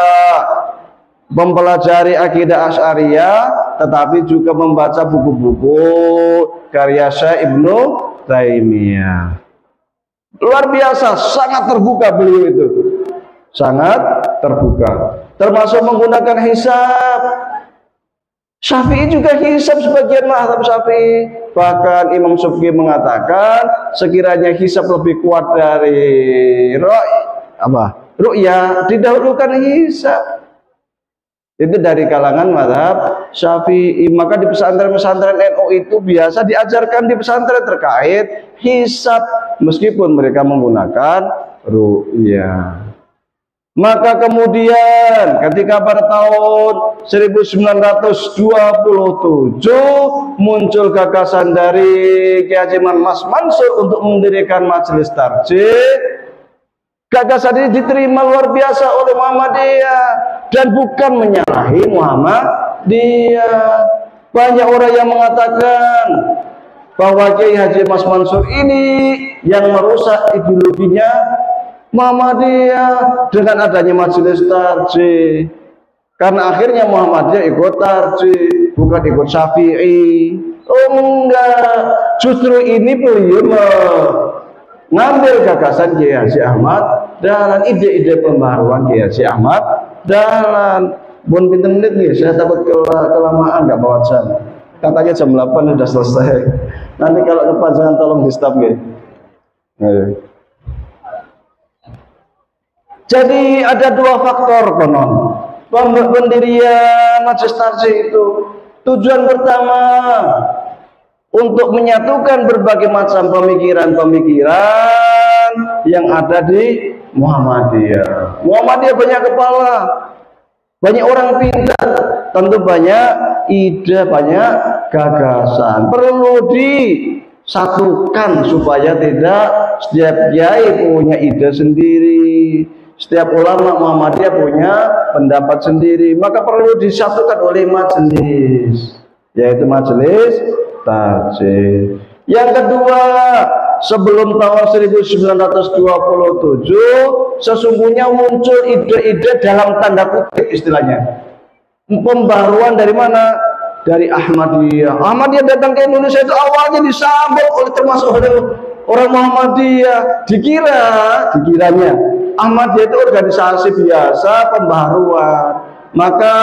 C: mempelajari akidah Asy'ariyah, tetapi juga membaca buku-buku karya Syekh Ibnu Taimiyah. Luar biasa, sangat terbuka beliau itu, sangat terbuka, termasuk menggunakan hisab. Syafi'i juga hisab sebagian mazhab Syafi'i. Bahkan Imam Subki mengatakan sekiranya hisab lebih kuat dari ru'yah, didahulukan hisab. Itu dari kalangan mazhab Syafi'i. Maka di pesantren-pesantren NU itu biasa diajarkan di pesantren terkait hisab meskipun mereka menggunakan ru'yah. Maka kemudian ketika pada tahun 1927 muncul gagasan dari Kiai Haji Mas Mansur untuk mendirikan majelis tarjih. Gagasan ini diterima luar biasa oleh Muhammadiyah dan bukan menyalahi Muhammadiyah. Banyak orang yang mengatakan bahwa Kiai Haji Mas Mansur ini yang merusak ideologinya Muhammadiyah dengan adanya majelis tarjih. Karena akhirnya Muhammadiyah ikut tarjih, bukan ikut Syafi'i. Oh enggak, justru ini beliau mengambil gagasan Kiai Haji Ahmad Dahlan, ide-ide pembaharuan Kiai Haji Ahmad Dahlan. Bon pinten menit nih, saya takut kelamaan nggak bawa jam. Katanya jam 8 sudah selesai. Nanti kalau kepanjangan tolong di stop nggih. Jadi ada 2 faktor konon pendirian majelis tarjih itu. Tujuan pertama untuk menyatukan berbagai macam pemikiran-pemikiran yang ada di Muhammadiyah. Muhammadiyah banyak kepala, banyak orang pintar, tentu banyak ide, banyak gagasan. Perlu disatukan supaya tidak setiap kiai punya ide sendiri, setiap ulama Muhammadiyah punya pendapat sendiri. Maka perlu disatukan oleh majelis, yaitu majelis tarjih. Yang kedua, sebelum tahun 1927 sesungguhnya muncul ide-ide dalam tanda kutip istilahnya. Pembaruan dari mana? Dari Ahmadiyah. Ahmadiyah datang ke Indonesia itu awalnya disambut oleh termasuk orang Muhammadiyah. Dikiranya Ahmadiyah itu organisasi biasa pembaruan. Maka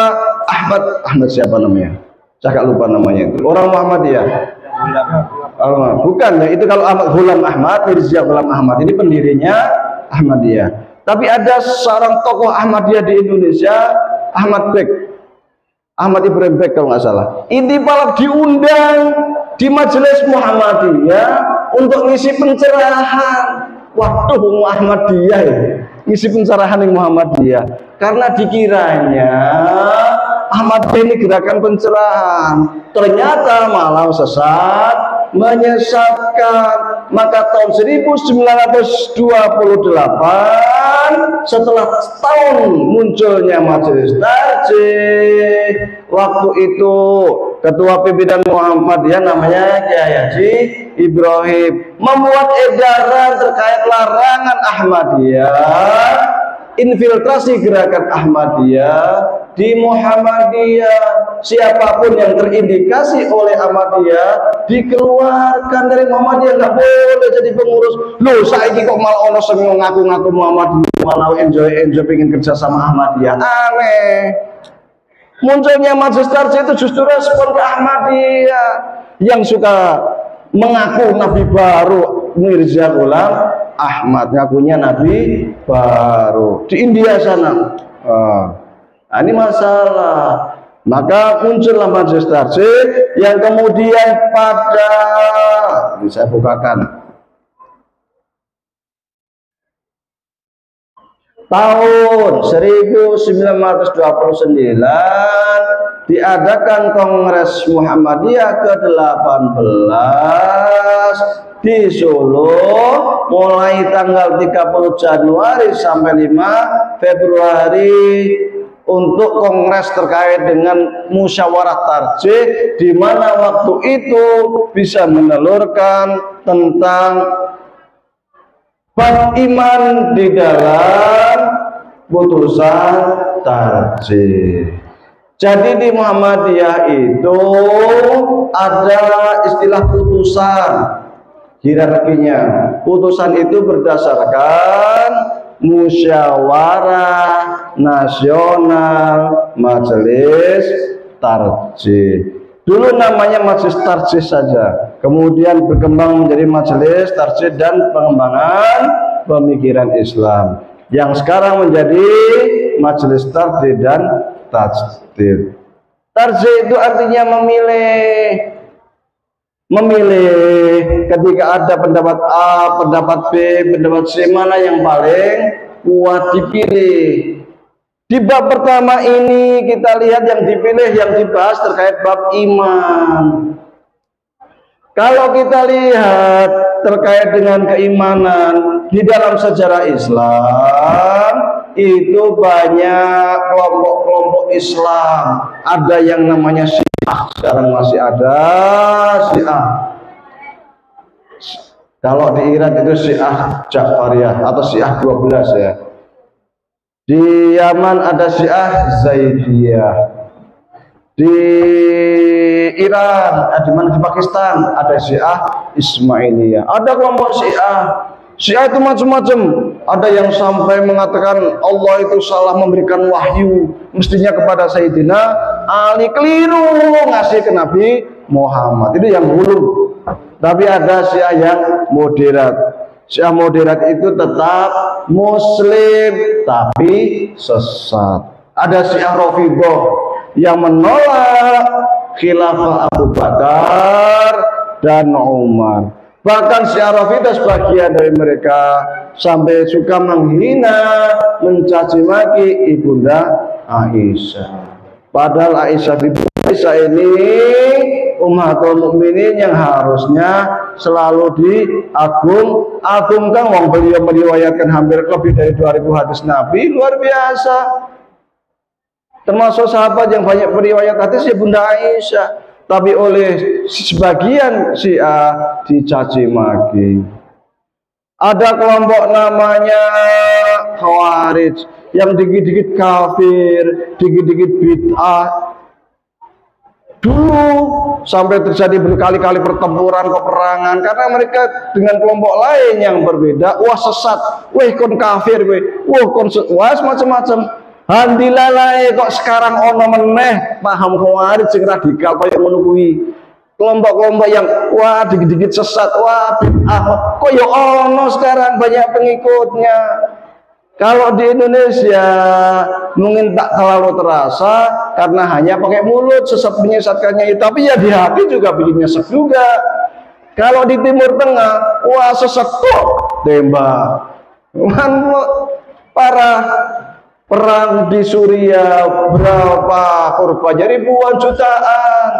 C: Ahmad siapa namanya? Saya lupa namanya itu. Orang Muhammadiyah. Bukan ya, itu kalau Ahmad Ghulam Ahmad, Mirza Ghulam Ahmad ini pendirinya Ahmadiyah. Tapi ada seorang tokoh Ahmadiyah di Indonesia, Ahmad Bek, Ahmad Ibrahim Bek kalau nggak salah. Ini malah diundang di majelis Muhammadiyah untuk ngisi pencerahan. Waduh, Muhammadiyah ya, ngisi pencerahan yang Muhammadiyah. Karena dikiranya Ahmadiyah ini gerakan pencerahan, ternyata malah sesat, menyesatkan. Maka tahun 1928 setelah setahun munculnya Majelis Tarjih, waktu itu ketua pimpinan Muhammadiyah namanya Kiai Haji Ibrahim membuat edaran terkait larangan Ahmadiyah, infiltrasi gerakan Ahmadiyah di Muhammadiyah. Siapapun yang terindikasi oleh Ahmadiyah dikeluarkan dari Muhammadiyah, nggak boleh jadi pengurus. Loh, saiki kok malah ono sing ngaku-ngaku Muhammadiyah, malah enjoy pengen kerja sama Ahmadiyah. Aneh. Munculnya Majelis Tarjih itu justru respon ke Ahmadiyah yang suka mengaku nabi baru. Mirza Ghulam Ahmad ngakunya nabi baru di India sana. Nah, ini masalah. Maka muncullah Majelis Tarjih yang kemudian pada, ini saya bukakan, tahun 1929 diadakan Kongres Muhammadiyah ke-18 di Solo mulai tanggal 30 Januari sampai 5 Februari untuk kongres terkait dengan musyawarah tarjih, di mana waktu itu bisa menelurkan tentang bab iman di dalam putusan tarjih. Jadi di Muhammadiyah itu ada istilah putusan, hierarkinya. Putusan itu berdasarkan musyawarah nasional Majelis Tarjih. Dulu namanya Majelis Tarjih saja, kemudian berkembang menjadi Majelis Tarjih dan Pengembangan Pemikiran Islam, yang sekarang menjadi Majelis Tarjih dan Tajdid. Tarjih itu artinya memilih ketika ada pendapat A, pendapat B, pendapat C, mana yang paling kuat dipilih. Di bab pertama ini kita lihat yang dipilih, yang dibahas terkait bab iman. Kalau kita lihat terkait dengan keimanan di dalam sejarah Islam, itu banyak kelompok-kelompok Islam. Ada yang namanya Syiah, sekarang masih ada Syiah. Kalau di Iran itu Syiah Ja'fariyah atau Syiah 12 ya. Di Yaman ada Syiah Zaidiyah. Di Iran, di mana di Pakistan ada Syiah Ismailiyah. Ada kelompok Syiah. Syiah itu macam-macam. Ada yang sampai mengatakan Allah itu salah memberikan wahyu mestinya kepada Sayyidina Ali, keliru ngasih ke Nabi Muhammad. Itu yang hulu. Tapi ada Syiah yang moderat. Syiah moderat itu tetap Muslim tapi sesat. Ada Syiah Rafidhah yang menolak khilafah Abu Bakar dan Umar. Bahkan Syiah Rafidhah sebagian dari mereka sampai suka menghina, mencaci maki Ibunda Aisyah. Padahal Aisyah ini Ummahatul Mukminin yang harusnya selalu diagungkan. Wong beliau meriwayatkan hampir lebih dari 2000 hadis Nabi, luar biasa. Termasuk sahabat yang banyak beriwayat hadis ya Bunda Aisyah. Tapi oleh sebagian Syiah dicaci maki. Ada kelompok namanya Khawarij yang dikit-dikit kafir, dikit-dikit bid'ah. Dulu sampai terjadi berkali-kali pertempuran, peperangan, karena mereka dengan kelompok lain yang berbeda. Wah sesat, wah kon kafir, wah kon macam-macam. Handilalai kok sekarang ono meneh paham Khawarij sing radikal kaya ngono kuwi. kelompok-kelompok yang wah dikit-dikit sesat, wah bid'ah. Kok ya ono sekarang banyak pengikutnya. Kalau di Indonesia mungkin tak terlalu terasa karena hanya pakai mulut sesat menyesatkannya itu, tapi ya di hati juga bikin nyesek juga. Kalau di Timur Tengah, wah sesat kok tembak. Parah. Perang di Suriah berapa korbannya, ribuan jutaan.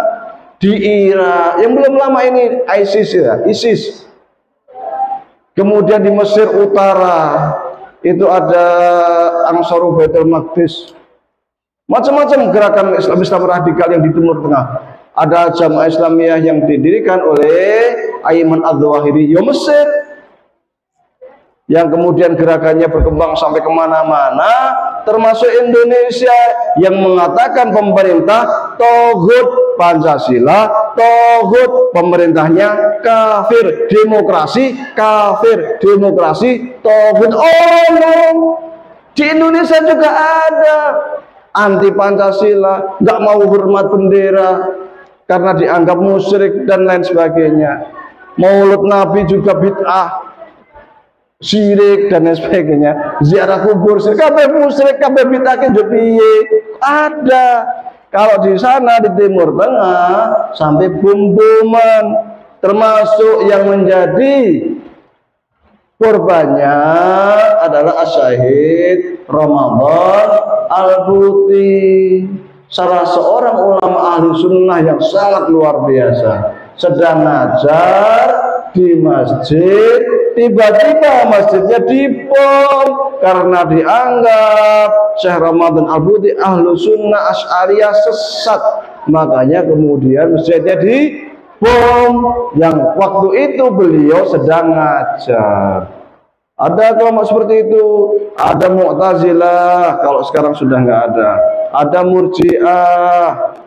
C: Di Irak yang belum lama ini ISIS. Kemudian di Mesir Utara itu ada Ansarul Baitul Maqdis. Macam-macam gerakan Islam radikal yang di Timur Tengah. Ada Jamaah Islamiyah yang didirikan oleh Ayman Adz-Dzawahiri di Mesir, yang kemudian gerakannya berkembang sampai kemana-mana, termasuk Indonesia Yang mengatakan pemerintah toghut Pancasila, toghut pemerintahnya kafir, demokrasi, toghut. Oh no, di Indonesia juga ada anti Pancasila, nggak mau hormat bendera karena dianggap musyrik dan lain sebagainya. Maulid Nabi juga bid'ah, syirik dan lain sebagainya. Ziarah kubur syirik, kabeh musyrik, kabeh bid'ah ke piye? Ada. Kalau di sana di Timur Tengah sampai bom-boman, termasuk yang menjadi korbannya adalah Asyahid Ramadan Al-Buti, salah seorang ulama ahli sunnah yang sangat luar biasa. Sedang ngajar di masjid, tiba-tiba masjidnya dibom karena dianggap Syekh Ramadan Al-Buti ahlu sunnah Asy'ariyah sesat. Makanya kemudian masjidnya dibom, yang waktu itu beliau sedang ngajar. Ada kelompok seperti itu, ada Mu'tazilah, kalau sekarang sudah nggak ada Murji'ah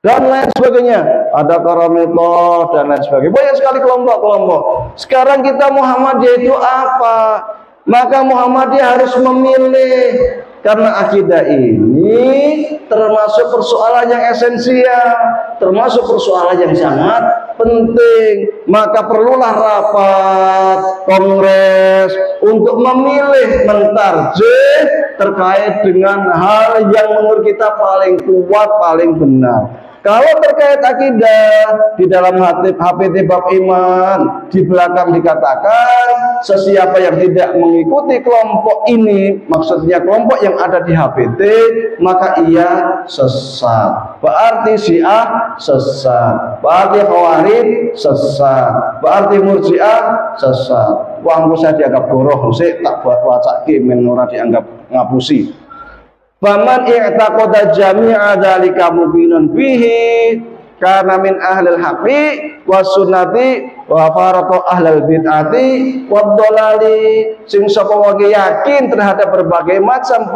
C: dan lain sebagainya, ada Karamitah dan lain sebagainya. Banyak sekali kelompok-kelompok. Sekarang kita Muhammadiyah itu apa? Maka Muhammadiyah harus memilih, karena akidah ini termasuk persoalan yang esensial, termasuk persoalan yang sangat penting. Maka perlulah rapat kongres untuk memilih mentarjih terkait dengan hal yang menurut kita paling kuat, paling benar. Kalau terkait akidah, di dalam HPT bab iman di belakang dikatakan sesiapa yang tidak mengikuti kelompok ini, maksudnya kelompok yang ada di HPT, maka ia sesat. Berarti Syiah sesat, berarti Khawarij sesat, berarti Murji'ah sesat. Wangku saya dianggap goroh, saya tak buat wacake menora dianggap ngapusi. Faman i'taqada jami'a dzalika mubinun bihi kana min ahlil haqqi was sunnati wa faraqa ahlal bid'ati wad dhalali. Sing sapa wae yakin terhadap berbagai macam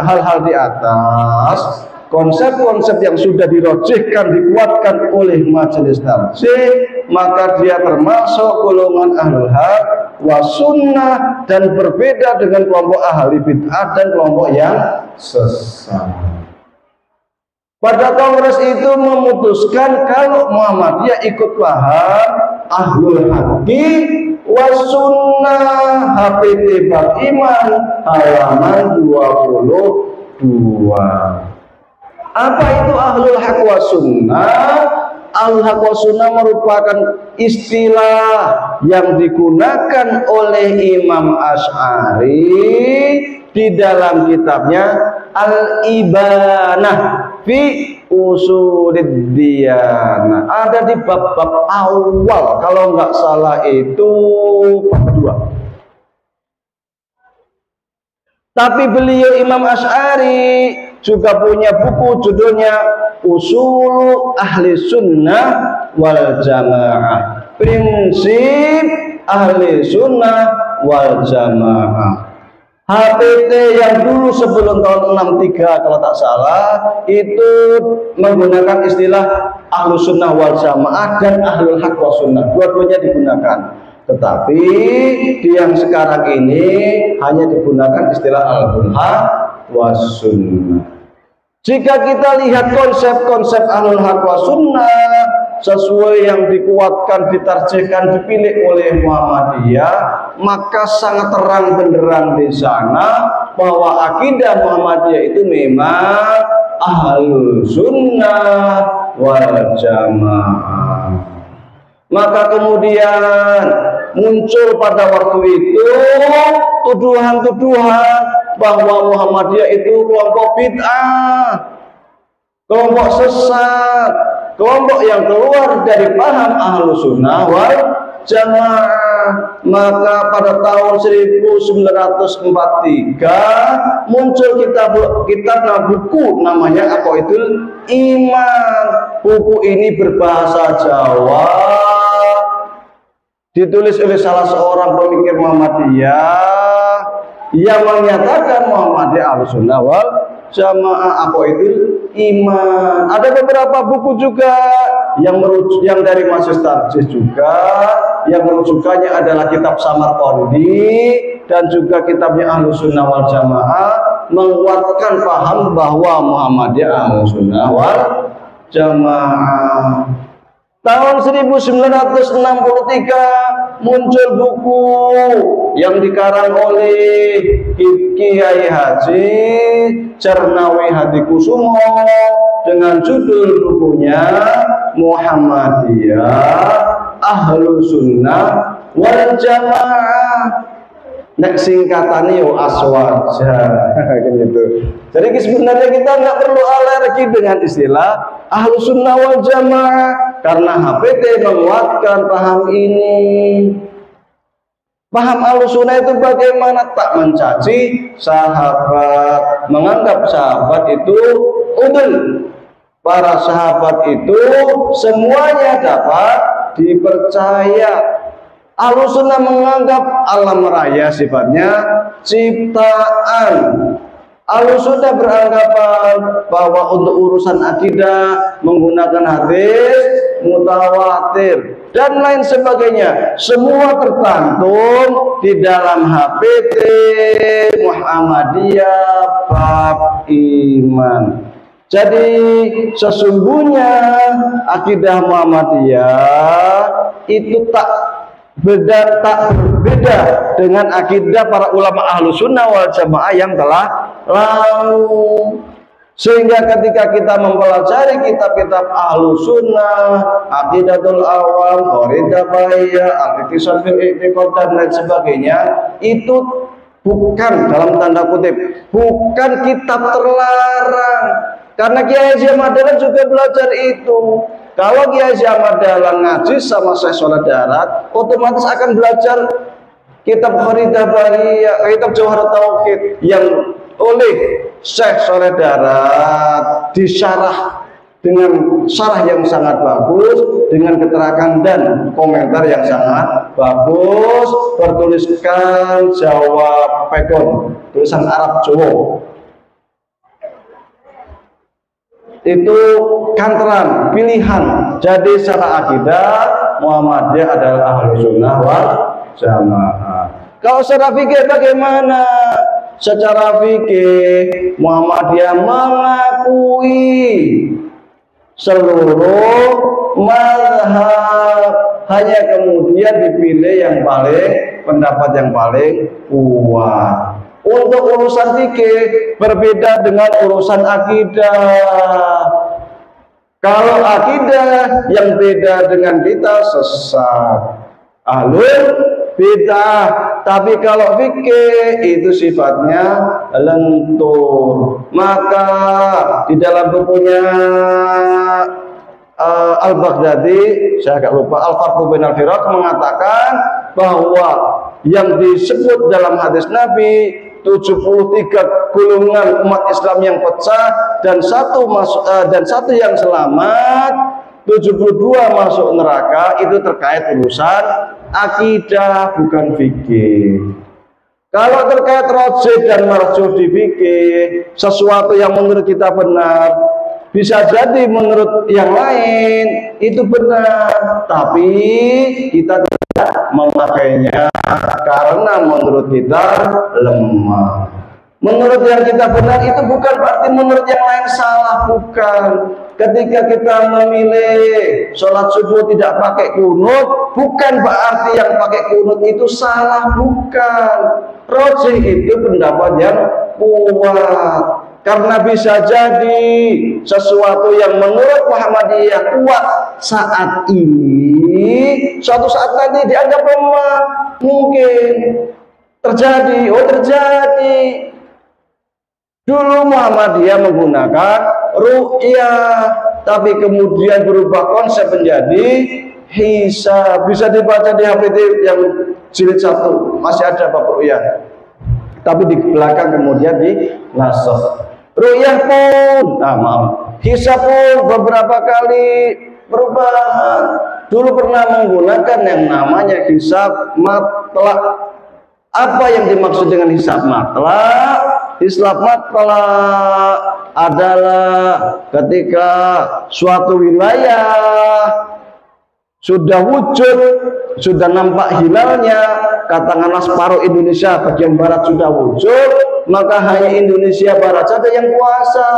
C: hal-hal di atas, konsep-konsep yang sudah dirojihkan, dikuatkan oleh majelis tarjih, maka dia termasuk golongan ahlul haq wa sunnah, dan berbeda dengan kelompok ahli bid'ah dan kelompok yang sesat. Pada kongres itu memutuskan kalau Muhammadiyah ikut paham ahlul haqqi wa sunnah, HPT bab iman halaman 22. Apa itu ahlul haq wa sunnah? Ahlul haq wa sunnah merupakan istilah yang digunakan oleh Imam Asy'ari di dalam kitabnya Al-Ibanah fi Ushulid Diyanah. Ada di bab-bab awal, kalau nggak salah itu bab 2. Tapi beliau Imam Asy'ari juga punya buku judulnya Ushul Ahli Sunnah wal Jamaah, prinsip Ahli Sunnah wal Jamaah. HPT yang dulu sebelum tahun 63 kalau tak salah itu menggunakan istilah Ahlu Sunnah wal Jamaah dan Ahlul Haq wa Sunnah, dua-duanya digunakan. Tetapi di yang sekarang ini hanya digunakan istilah Ahlul Haq wa Sunnah. Jika kita lihat konsep-konsep Ahlul Haq wa Sunnah sesuai yang dikuatkan, ditarjihkan, dipilih oleh Muhammadiyah, maka sangat terang benderang di sana bahwa akidah Muhammadiyah itu memang Ahlus Sunnah wal Jamaah. Maka kemudian muncul pada waktu itu tuduhan-tuduhan bahwa Muhammadiyah itu kelompok bid'ah, kelompok sesat, kelompok yang keluar dari paham Ahlus Sunnah wal Jamaah. Maka pada tahun 1943 muncul kitab buku namanya Aqaidul Iman. Buku ini berbahasa Jawa, ditulis oleh salah seorang pemikir Muhammadiyah yang menyatakan Muhammadiyah Ahlus Sunnah wal Jamaah, Aqaidul Iman. Ada beberapa buku juga yang dari Masjid Tarjih juga, yang merujukannya adalah kitab Samarqandi dan juga kitabnya Ahlus Sunnah wal Jamaah, menguatkan paham bahwa Muhammadiyah Ahlus Sunnah wal Jamaah. Tahun 1963 muncul buku yang dikarang oleh Kiai Haji Cernawi Hadikusumo dengan judul bukunya Muhammadiyah Ahlus Sunnah wal Jamaah. Nek singkatannya yo aswaja gitu. Jadi sebenarnya kita nggak perlu alergi dengan istilah Ahlus Sunnah wal Jamaah karena HPT menguatkan paham ini. Paham Ahlus Sunnah itu bagaimana? Tak mencaci sahabat, menganggap sahabat itu udul. Para sahabat itu semuanya dapat dipercaya. Ahlus Sunnah menganggap alam raya sifatnya ciptaan. Ahlus Sunnah beranggapan bahwa untuk urusan akidah menggunakan hadis mutawatir dan lain sebagainya, semua tercantum di dalam HPT Muhammadiyah bab iman. Jadi sesungguhnya akidah Muhammadiyah itu tak berbeda dengan akidah para ulama Ahlus Sunnah wal Jamaah yang telah lalu. Sehingga ketika kita mempelajari kitab-kitab Ahlus Sunnah, Aqidatul Awam, Qaidah Bahiyah, Al-Iqtisad fil I'tiqad dan lain sebagainya, itu bukan dalam tanda kutip, bukan kitab terlarang. Karena Kiai Haji Ahmad Dahlan juga belajar itu. Kalau Kiai Haji Ahmad Dahlan ngaji sama Syekh Saleh Darat, otomatis akan belajar kitab Qaidah Bahiyah, kitab Jawhar Tauhid yang oleh Syekh Saleh Darat disyarah dengan syarah yang sangat bagus, dengan keterangan dan komentar yang sangat bagus, bertuliskan Jawa Pekon, tulisan Arab Jawa. Itu kanteran pilihan. Jadi secara akidah Muhammadiyah adalah Ahlus Sunnah wal Jamaah. Kalau secara fikih bagaimana? Secara fikih Muhammadiyah mengakui seluruh mazhab, hanya kemudian dipilih yang paling pendapat yang paling kuat. Untuk urusan fikih berbeda dengan urusan akidah. Kalau akidah yang beda dengan kita sesat, ahlul bidah. Tapi kalau fikih itu sifatnya lentur. Maka di dalam bukunya Al-Baghdadi, saya agak lupa, Al-Farqu Bainal Firaq, mengatakan bahwa yang disebut dalam hadis Nabi 73 golongan umat Islam yang pecah dan satu yang selamat, 72 masuk neraka, itu terkait urusan akidah, bukan fikih. Kalau terkait rajih dan marjuh di fikih, sesuatu yang menurut kita benar, bisa jadi menurut yang lain itu benar, tapi kita tidak memakainya karena menurut kita lemah. Menurut yang kita benar itu bukan berarti menurut yang lain salah, bukan. Ketika kita memilih sholat subuh tidak pakai kunut, bukan berarti yang pakai kunut itu salah, bukan. Rajih itu pendapat yang kuat. Karena bisa jadi sesuatu yang menurut Muhammadiyah kuat saat ini, suatu saat nanti dianggap lemah. Mungkin terjadi, terjadi. Dulu Muhammadiyah menggunakan ru'yah, tapi kemudian berubah konsep menjadi hisab. Bisa dibaca di HPT yang jilid 1, masih ada bab ru'yah. Tapi di belakang kemudian di nasakh. Ru'yah pun, hisab pun beberapa kali perubahan. Dulu pernah menggunakan yang namanya hisab matlaq. Apa yang dimaksud dengan hisab matlaq? Hisab matlaq adalah ketika suatu wilayah sudah wujud, sudah nampak hilalnya, katakanlah separuh Indonesia bagian barat sudah wujud, maka hanya Indonesia barat saja yang puasa,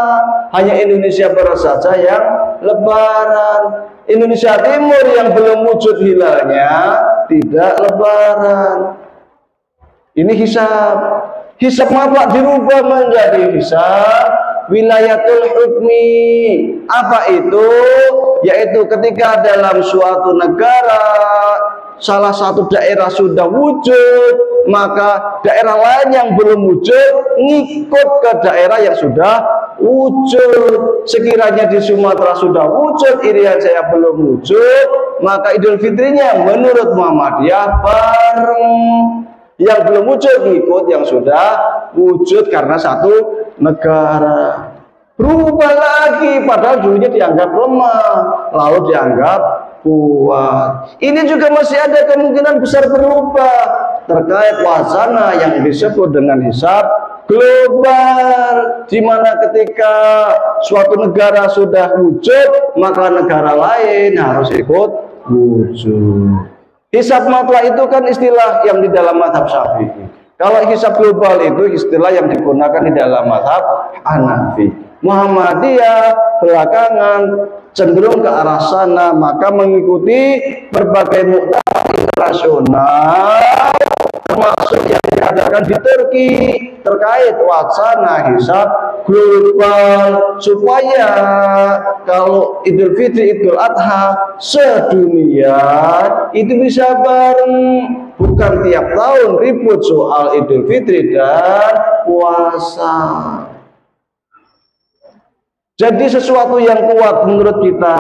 C: hanya Indonesia barat saja yang lebaran. Indonesia timur yang belum wujud hilalnya tidak lebaran. Ini hisab. Hisab matlaq dirubah menjadi hisab wilayatul hukmi. Apa itu? Yaitu ketika dalam suatu negara salah satu daerah sudah wujud, maka daerah lain yang belum wujud ngikut ke daerah yang sudah wujud. Sekiranya di Sumatera sudah wujud, Irian Jaya belum wujud, maka Idul Fitrinya menurut Muhammadiyah bareng. Yang belum wujud ngikut yang sudah wujud karena satu negara. Berubah lagi, padahal dulunya dianggap lemah, lalu dianggap kuat. Ini juga masih ada kemungkinan besar berubah terkait wacana yang disebut dengan hisab global, di mana ketika suatu negara sudah wujud, maka negara lain harus ikut wujud. Hisab matlaq itu kan istilah yang di dalam mazhab Syafi'i. Kalau hisab global itu istilah yang digunakan di dalam mazhab Hanafi. Muhammadiyah belakangan cenderung ke arah sana, maka mengikuti berbagai muktamar internasional, termasuk yang diadakan di Turki terkait wacana hisab global, supaya kalau Idul Fitri, Idul Adha sedunia itu bisa bareng, bukan tiap tahun ribut soal Idul Fitri dan puasa. Jadi sesuatu yang kuat menurut kita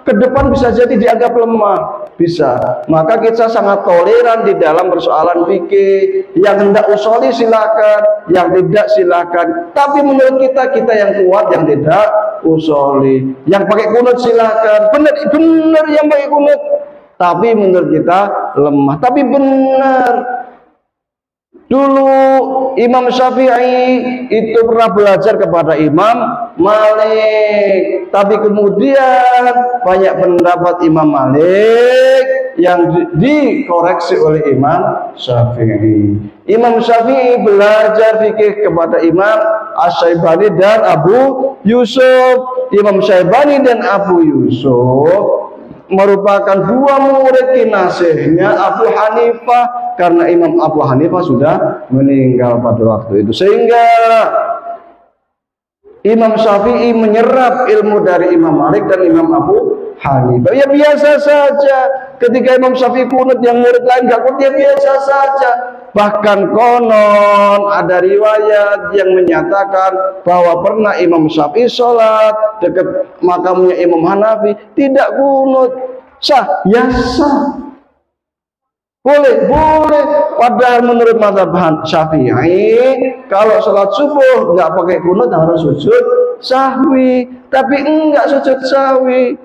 C: ke depan bisa jadi dianggap lemah, bisa. Maka kita sangat toleran di dalam persoalan fikih. Yang hendak usoli silakan, yang tidak silakan. Tapi menurut kita yang kuat, yang tidak usoli. Yang pakai kunut silakan, benar yang pakai kunut. Tapi menurut kita lemah. Tapi benar. Dulu Imam Syafi'i itu pernah belajar kepada Imam Malik, tapi kemudian banyak pendapat Imam Malik yang dikoreksi oleh Imam Syafi'i. Imam Syafi'i belajar fikih kepada Imam Asy-Syaibani dan Abu Yusuf. Imam Syaibani dan Abu Yusuf merupakan dua murid kinasihnya Abu Hanifah, karena Imam Abu Hanifah sudah meninggal pada waktu itu, sehingga Imam Syafi'i menyerap ilmu dari Imam Malik dan Imam Abu Hanifah. Ya biasa saja, ketika Imam Syafi'i kunut yang murid lain gak kunut, ya biasa saja. Bahkan konon ada riwayat yang menyatakan bahwa pernah Imam Syafi'i sholat dekat makamnya Imam Hanafi tidak kunut. Sah? Ya sah. Boleh. Padahal menurut mazhab Syafi'i, kalau sholat subuh nggak pakai kunut harus sujud sahwi. Tapi enggak sujud sahwi.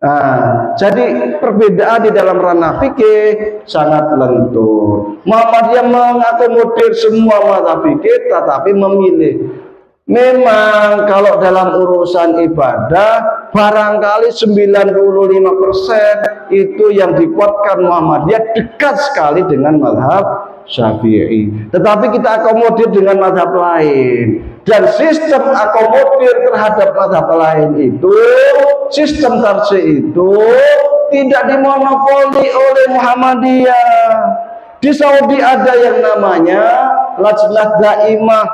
C: Nah, jadi perbedaan di dalam ranah fikih sangat lentur. Muhammadiyah mengakomodir semua mazhab fikih, tetapi memilih. Memang kalau dalam urusan ibadah barangkali 95% itu yang dikuatkan Muhammadiyah dekat sekali dengan mazhab Syafi'i. Tetapi kita akomodir dengan mazhab lain. Dan sistem akomodir terhadap mazhab lain itu, sistem tarjih itu tidak dimonopoli oleh Muhammadiyah. Di Saudi ada yang namanya Lajnah Daimah,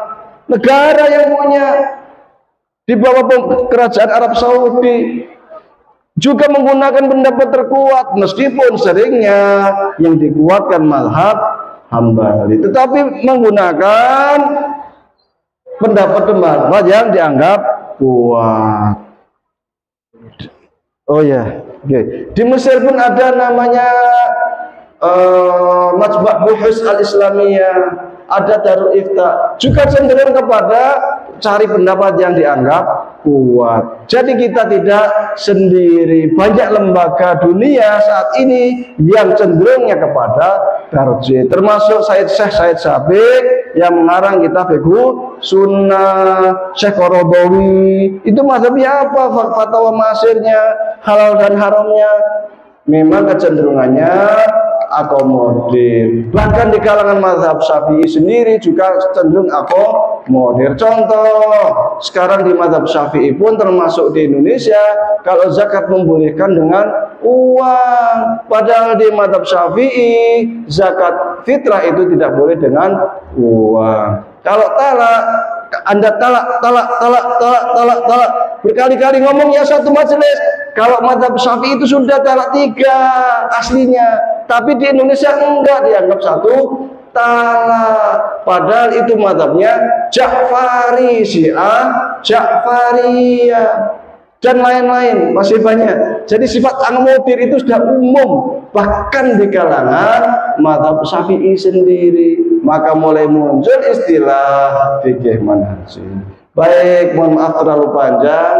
C: negara yang punya, di bawah kerajaan Arab Saudi, juga menggunakan pendapat terkuat, meskipun seringnya yang dikuatkan mazhab Hambali, tetapi menggunakan pendapat yang dianggap kuat. Oh ya, okay. Di Mesir pun ada namanya Majma' Buhus Al-Islamiyah, ada Darul Ifta, juga cenderung kepada cari pendapat yang dianggap kuat. Jadi kita tidak sendiri, banyak lembaga dunia saat ini yang cenderungnya kepada tarjih, termasuk Syekh Said Sabiq yang mengarang kitab Fiqh Sunnah, Syekh Qaradawi. Itu mazhabnya apa? Fatwa Masirnya, halal dan haramnya. Memang kecenderungannya akomodir. Bahkan di kalangan mazhab Syafi'i sendiri juga cenderung akomodir. Contoh, sekarang di mazhab Syafi'i pun termasuk di Indonesia, kalau zakat membolehkan dengan uang. Padahal di mazhab Syafi'i zakat fitrah itu tidak boleh dengan uang. Kalau talak, Anda talak berkali-kali ngomong ya satu majelis. Kalau mazhab Syafi'i itu sudah talak 3 aslinya, tapi di Indonesia enggak, dianggap satu talak. Padahal itu mazhabnya Ja'fari, Syiah, Ja'fariyah, dan lain-lain, masih banyak. Jadi sifat akomodir itu sudah umum, bahkan di kalangan mazhab Syafi'i sendiri. Maka mulai muncul istilah fikih manhaji. Baik, mohon maaf terlalu panjang.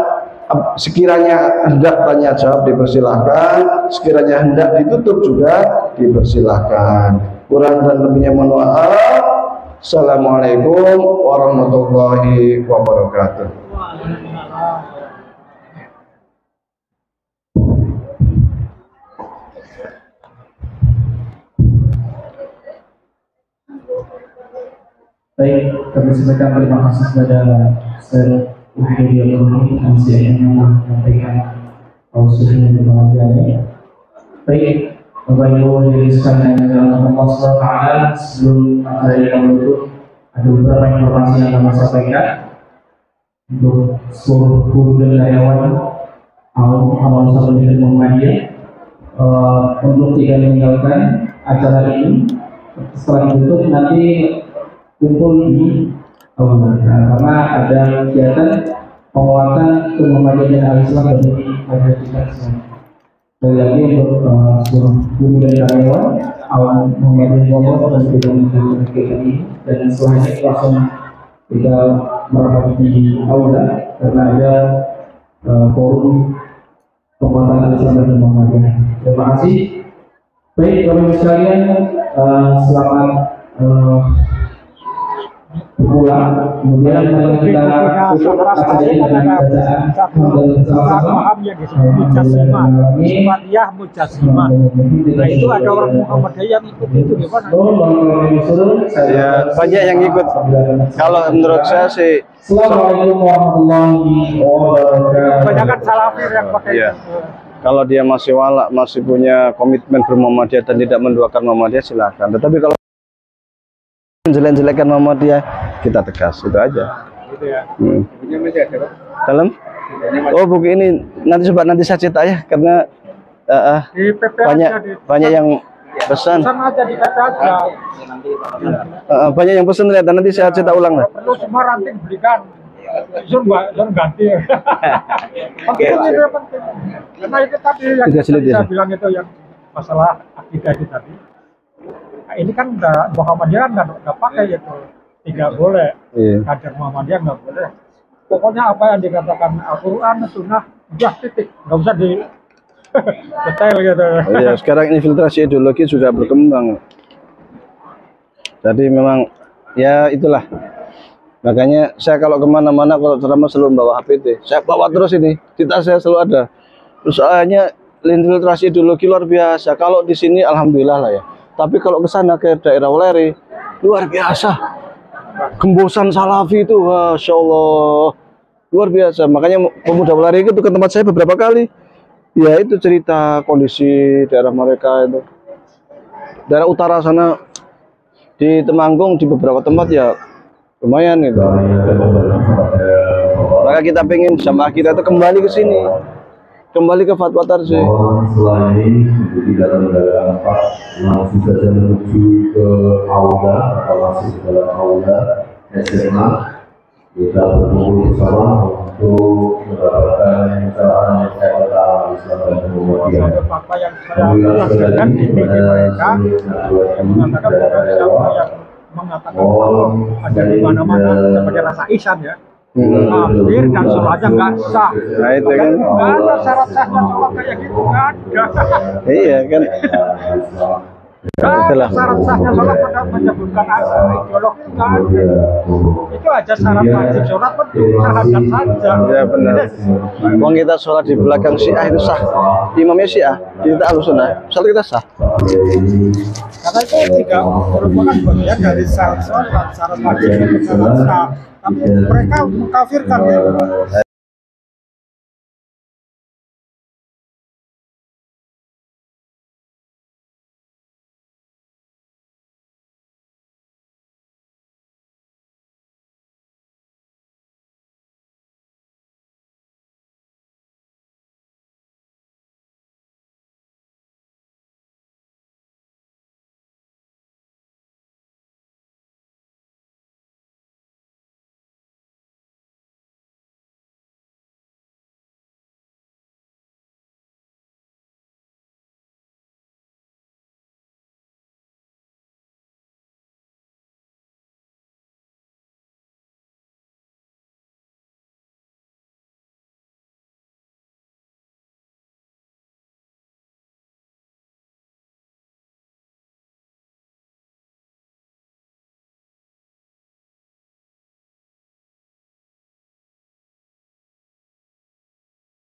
C: Sekiranya hendak tanya jawab dipersilahkan, sekiranya hendak ditutup juga dipersilahkan. Kurang dan lebihnya mohon maaf. Assalamualaikum warahmatullahi wabarakatuh.
D: Baik, kami sampaikan terima kasih kepada Ustaz Muhammad yang menyampaikan ausianya dan pengajiannya. Baik, Bapak Ibu hadirin sekalian yang Allah SWT, sebelum materi yang berikut ada beberapa informasi yang kami sampaikan untuk seluruh guru dan karyawan Amal Usaha Pendidikan Muhammadiyah untuk tidak meninggalkan acara ini. Setelah itu nanti kumpul di karena ada kegiatan penguatan Muhammadiyah dan Al-Islam dari kita semua. Sekali lagi untuk seluruh guru dan karyawan awal Muhammadiyah dan kegiatan ini, dan selanjutnya langsung kita merapat di aula karena ada forum penguatan Al-Islam dan Muhammadiyah. Terima kasih. Baik, Bapak-Ibu sekalian, selamat pulang. Kemudian kita tutup acara ini dengan bacaan
E: paham yang disebut Mujasimah, Muhammadiyah Mujasimah. Nah itu ada orang Muhammadiyah yang ikut itu gimana?
C: Ya, banyak yang ikut. Kalau menurut saya sih,
D: Assalamualaikum warahmatullahi wabarakatuh.
E: Kebanyakan salafir yang pakai
C: ya,
E: itu.
C: kalau dia masih walak, masih punya komitmen bermuhammadiyah dan tidak menduakan Muhammadiyah, silakan. Tetapi kalau jelek-jelekan Muhammadiyah, kita tegas, itu aja.
E: Gitu ya.
C: Dalam? Oh, buku ini nanti saya cetak ya, karena
E: Di PP
C: banyak yang pesan.
E: Pesan aja di PP aja.
C: Banyak yang pesan, ternyata nanti saya cetak ulang lah.
E: Perlu semua ranting belikan. Jangan ganti. Penting itu penting. Karena itu tadi yang saya bilang itu yang masalah akidah itu tadi. Nah, ini kan Muhammadiyah nggak pakai itu, tidak boleh. Kader Muhammadiyah nggak boleh. Pokoknya apa yang dikatakan Al-Quran, Sunnah, udah titik, nggak usah di detail gitu.
C: Ya, sekarang infiltrasi ideologi sudah berkembang. Jadi memang ya itulah. Makanya saya kalau kemana-mana, kalau ceramah selalu bawa HPT. Saya bawa terus ini, di tas saya selalu ada. Terus soalnya infiltrasi ideologi luar biasa. Kalau di sini alhamdulillah lah ya. Tapi kalau ke sana ke daerah Weleri, luar biasa. Gembosan Salafi itu, Masya Allah, luar biasa. Makanya pemuda Weleri itu ke tempat saya beberapa kali. Ya itu cerita kondisi daerah mereka itu. Daerah utara sana di Temanggung di beberapa tempat ya lumayan itu. Maka kita pengen jamaah kita itu kembali ke sini, kembali ke Fatwa Tarsyih.
B: Setelah ini di dalam rapat langsung saja menuju ke aula atau masuk ke dalam aula SMA. Kita berkumpul bersama untuk mendapatkan pencerahan yang tentang Islam dan Muhammadiyah.
E: Fakta yang saya rasakan di mereka mengatakan bahwa siapa yang mengatakan bahwa ada di mana-mana seperti rasa ihsan ya. Kafir dan sholatnya nggak sah.
C: Nah itu kan.
E: Nggak ada syarat sahnya sholat kayak gitu, nggak ada.
C: Iya kan.
E: Nggak ada syarat sahnya sholat pada menyebutkan ideologi, nggak ada. Itu aja syarat wajib sholat pun syahadat saja.
C: Ya benar. Wong kita sholat di belakang Syiah itu sah. Imamnya Syiah, kita Ahlussunnah, sholat kita sah.
E: Karena itu tidak merupakan bagian dari syarat sholat, syarat wajib sholat sah. Tapi mereka mengkafirkan ya.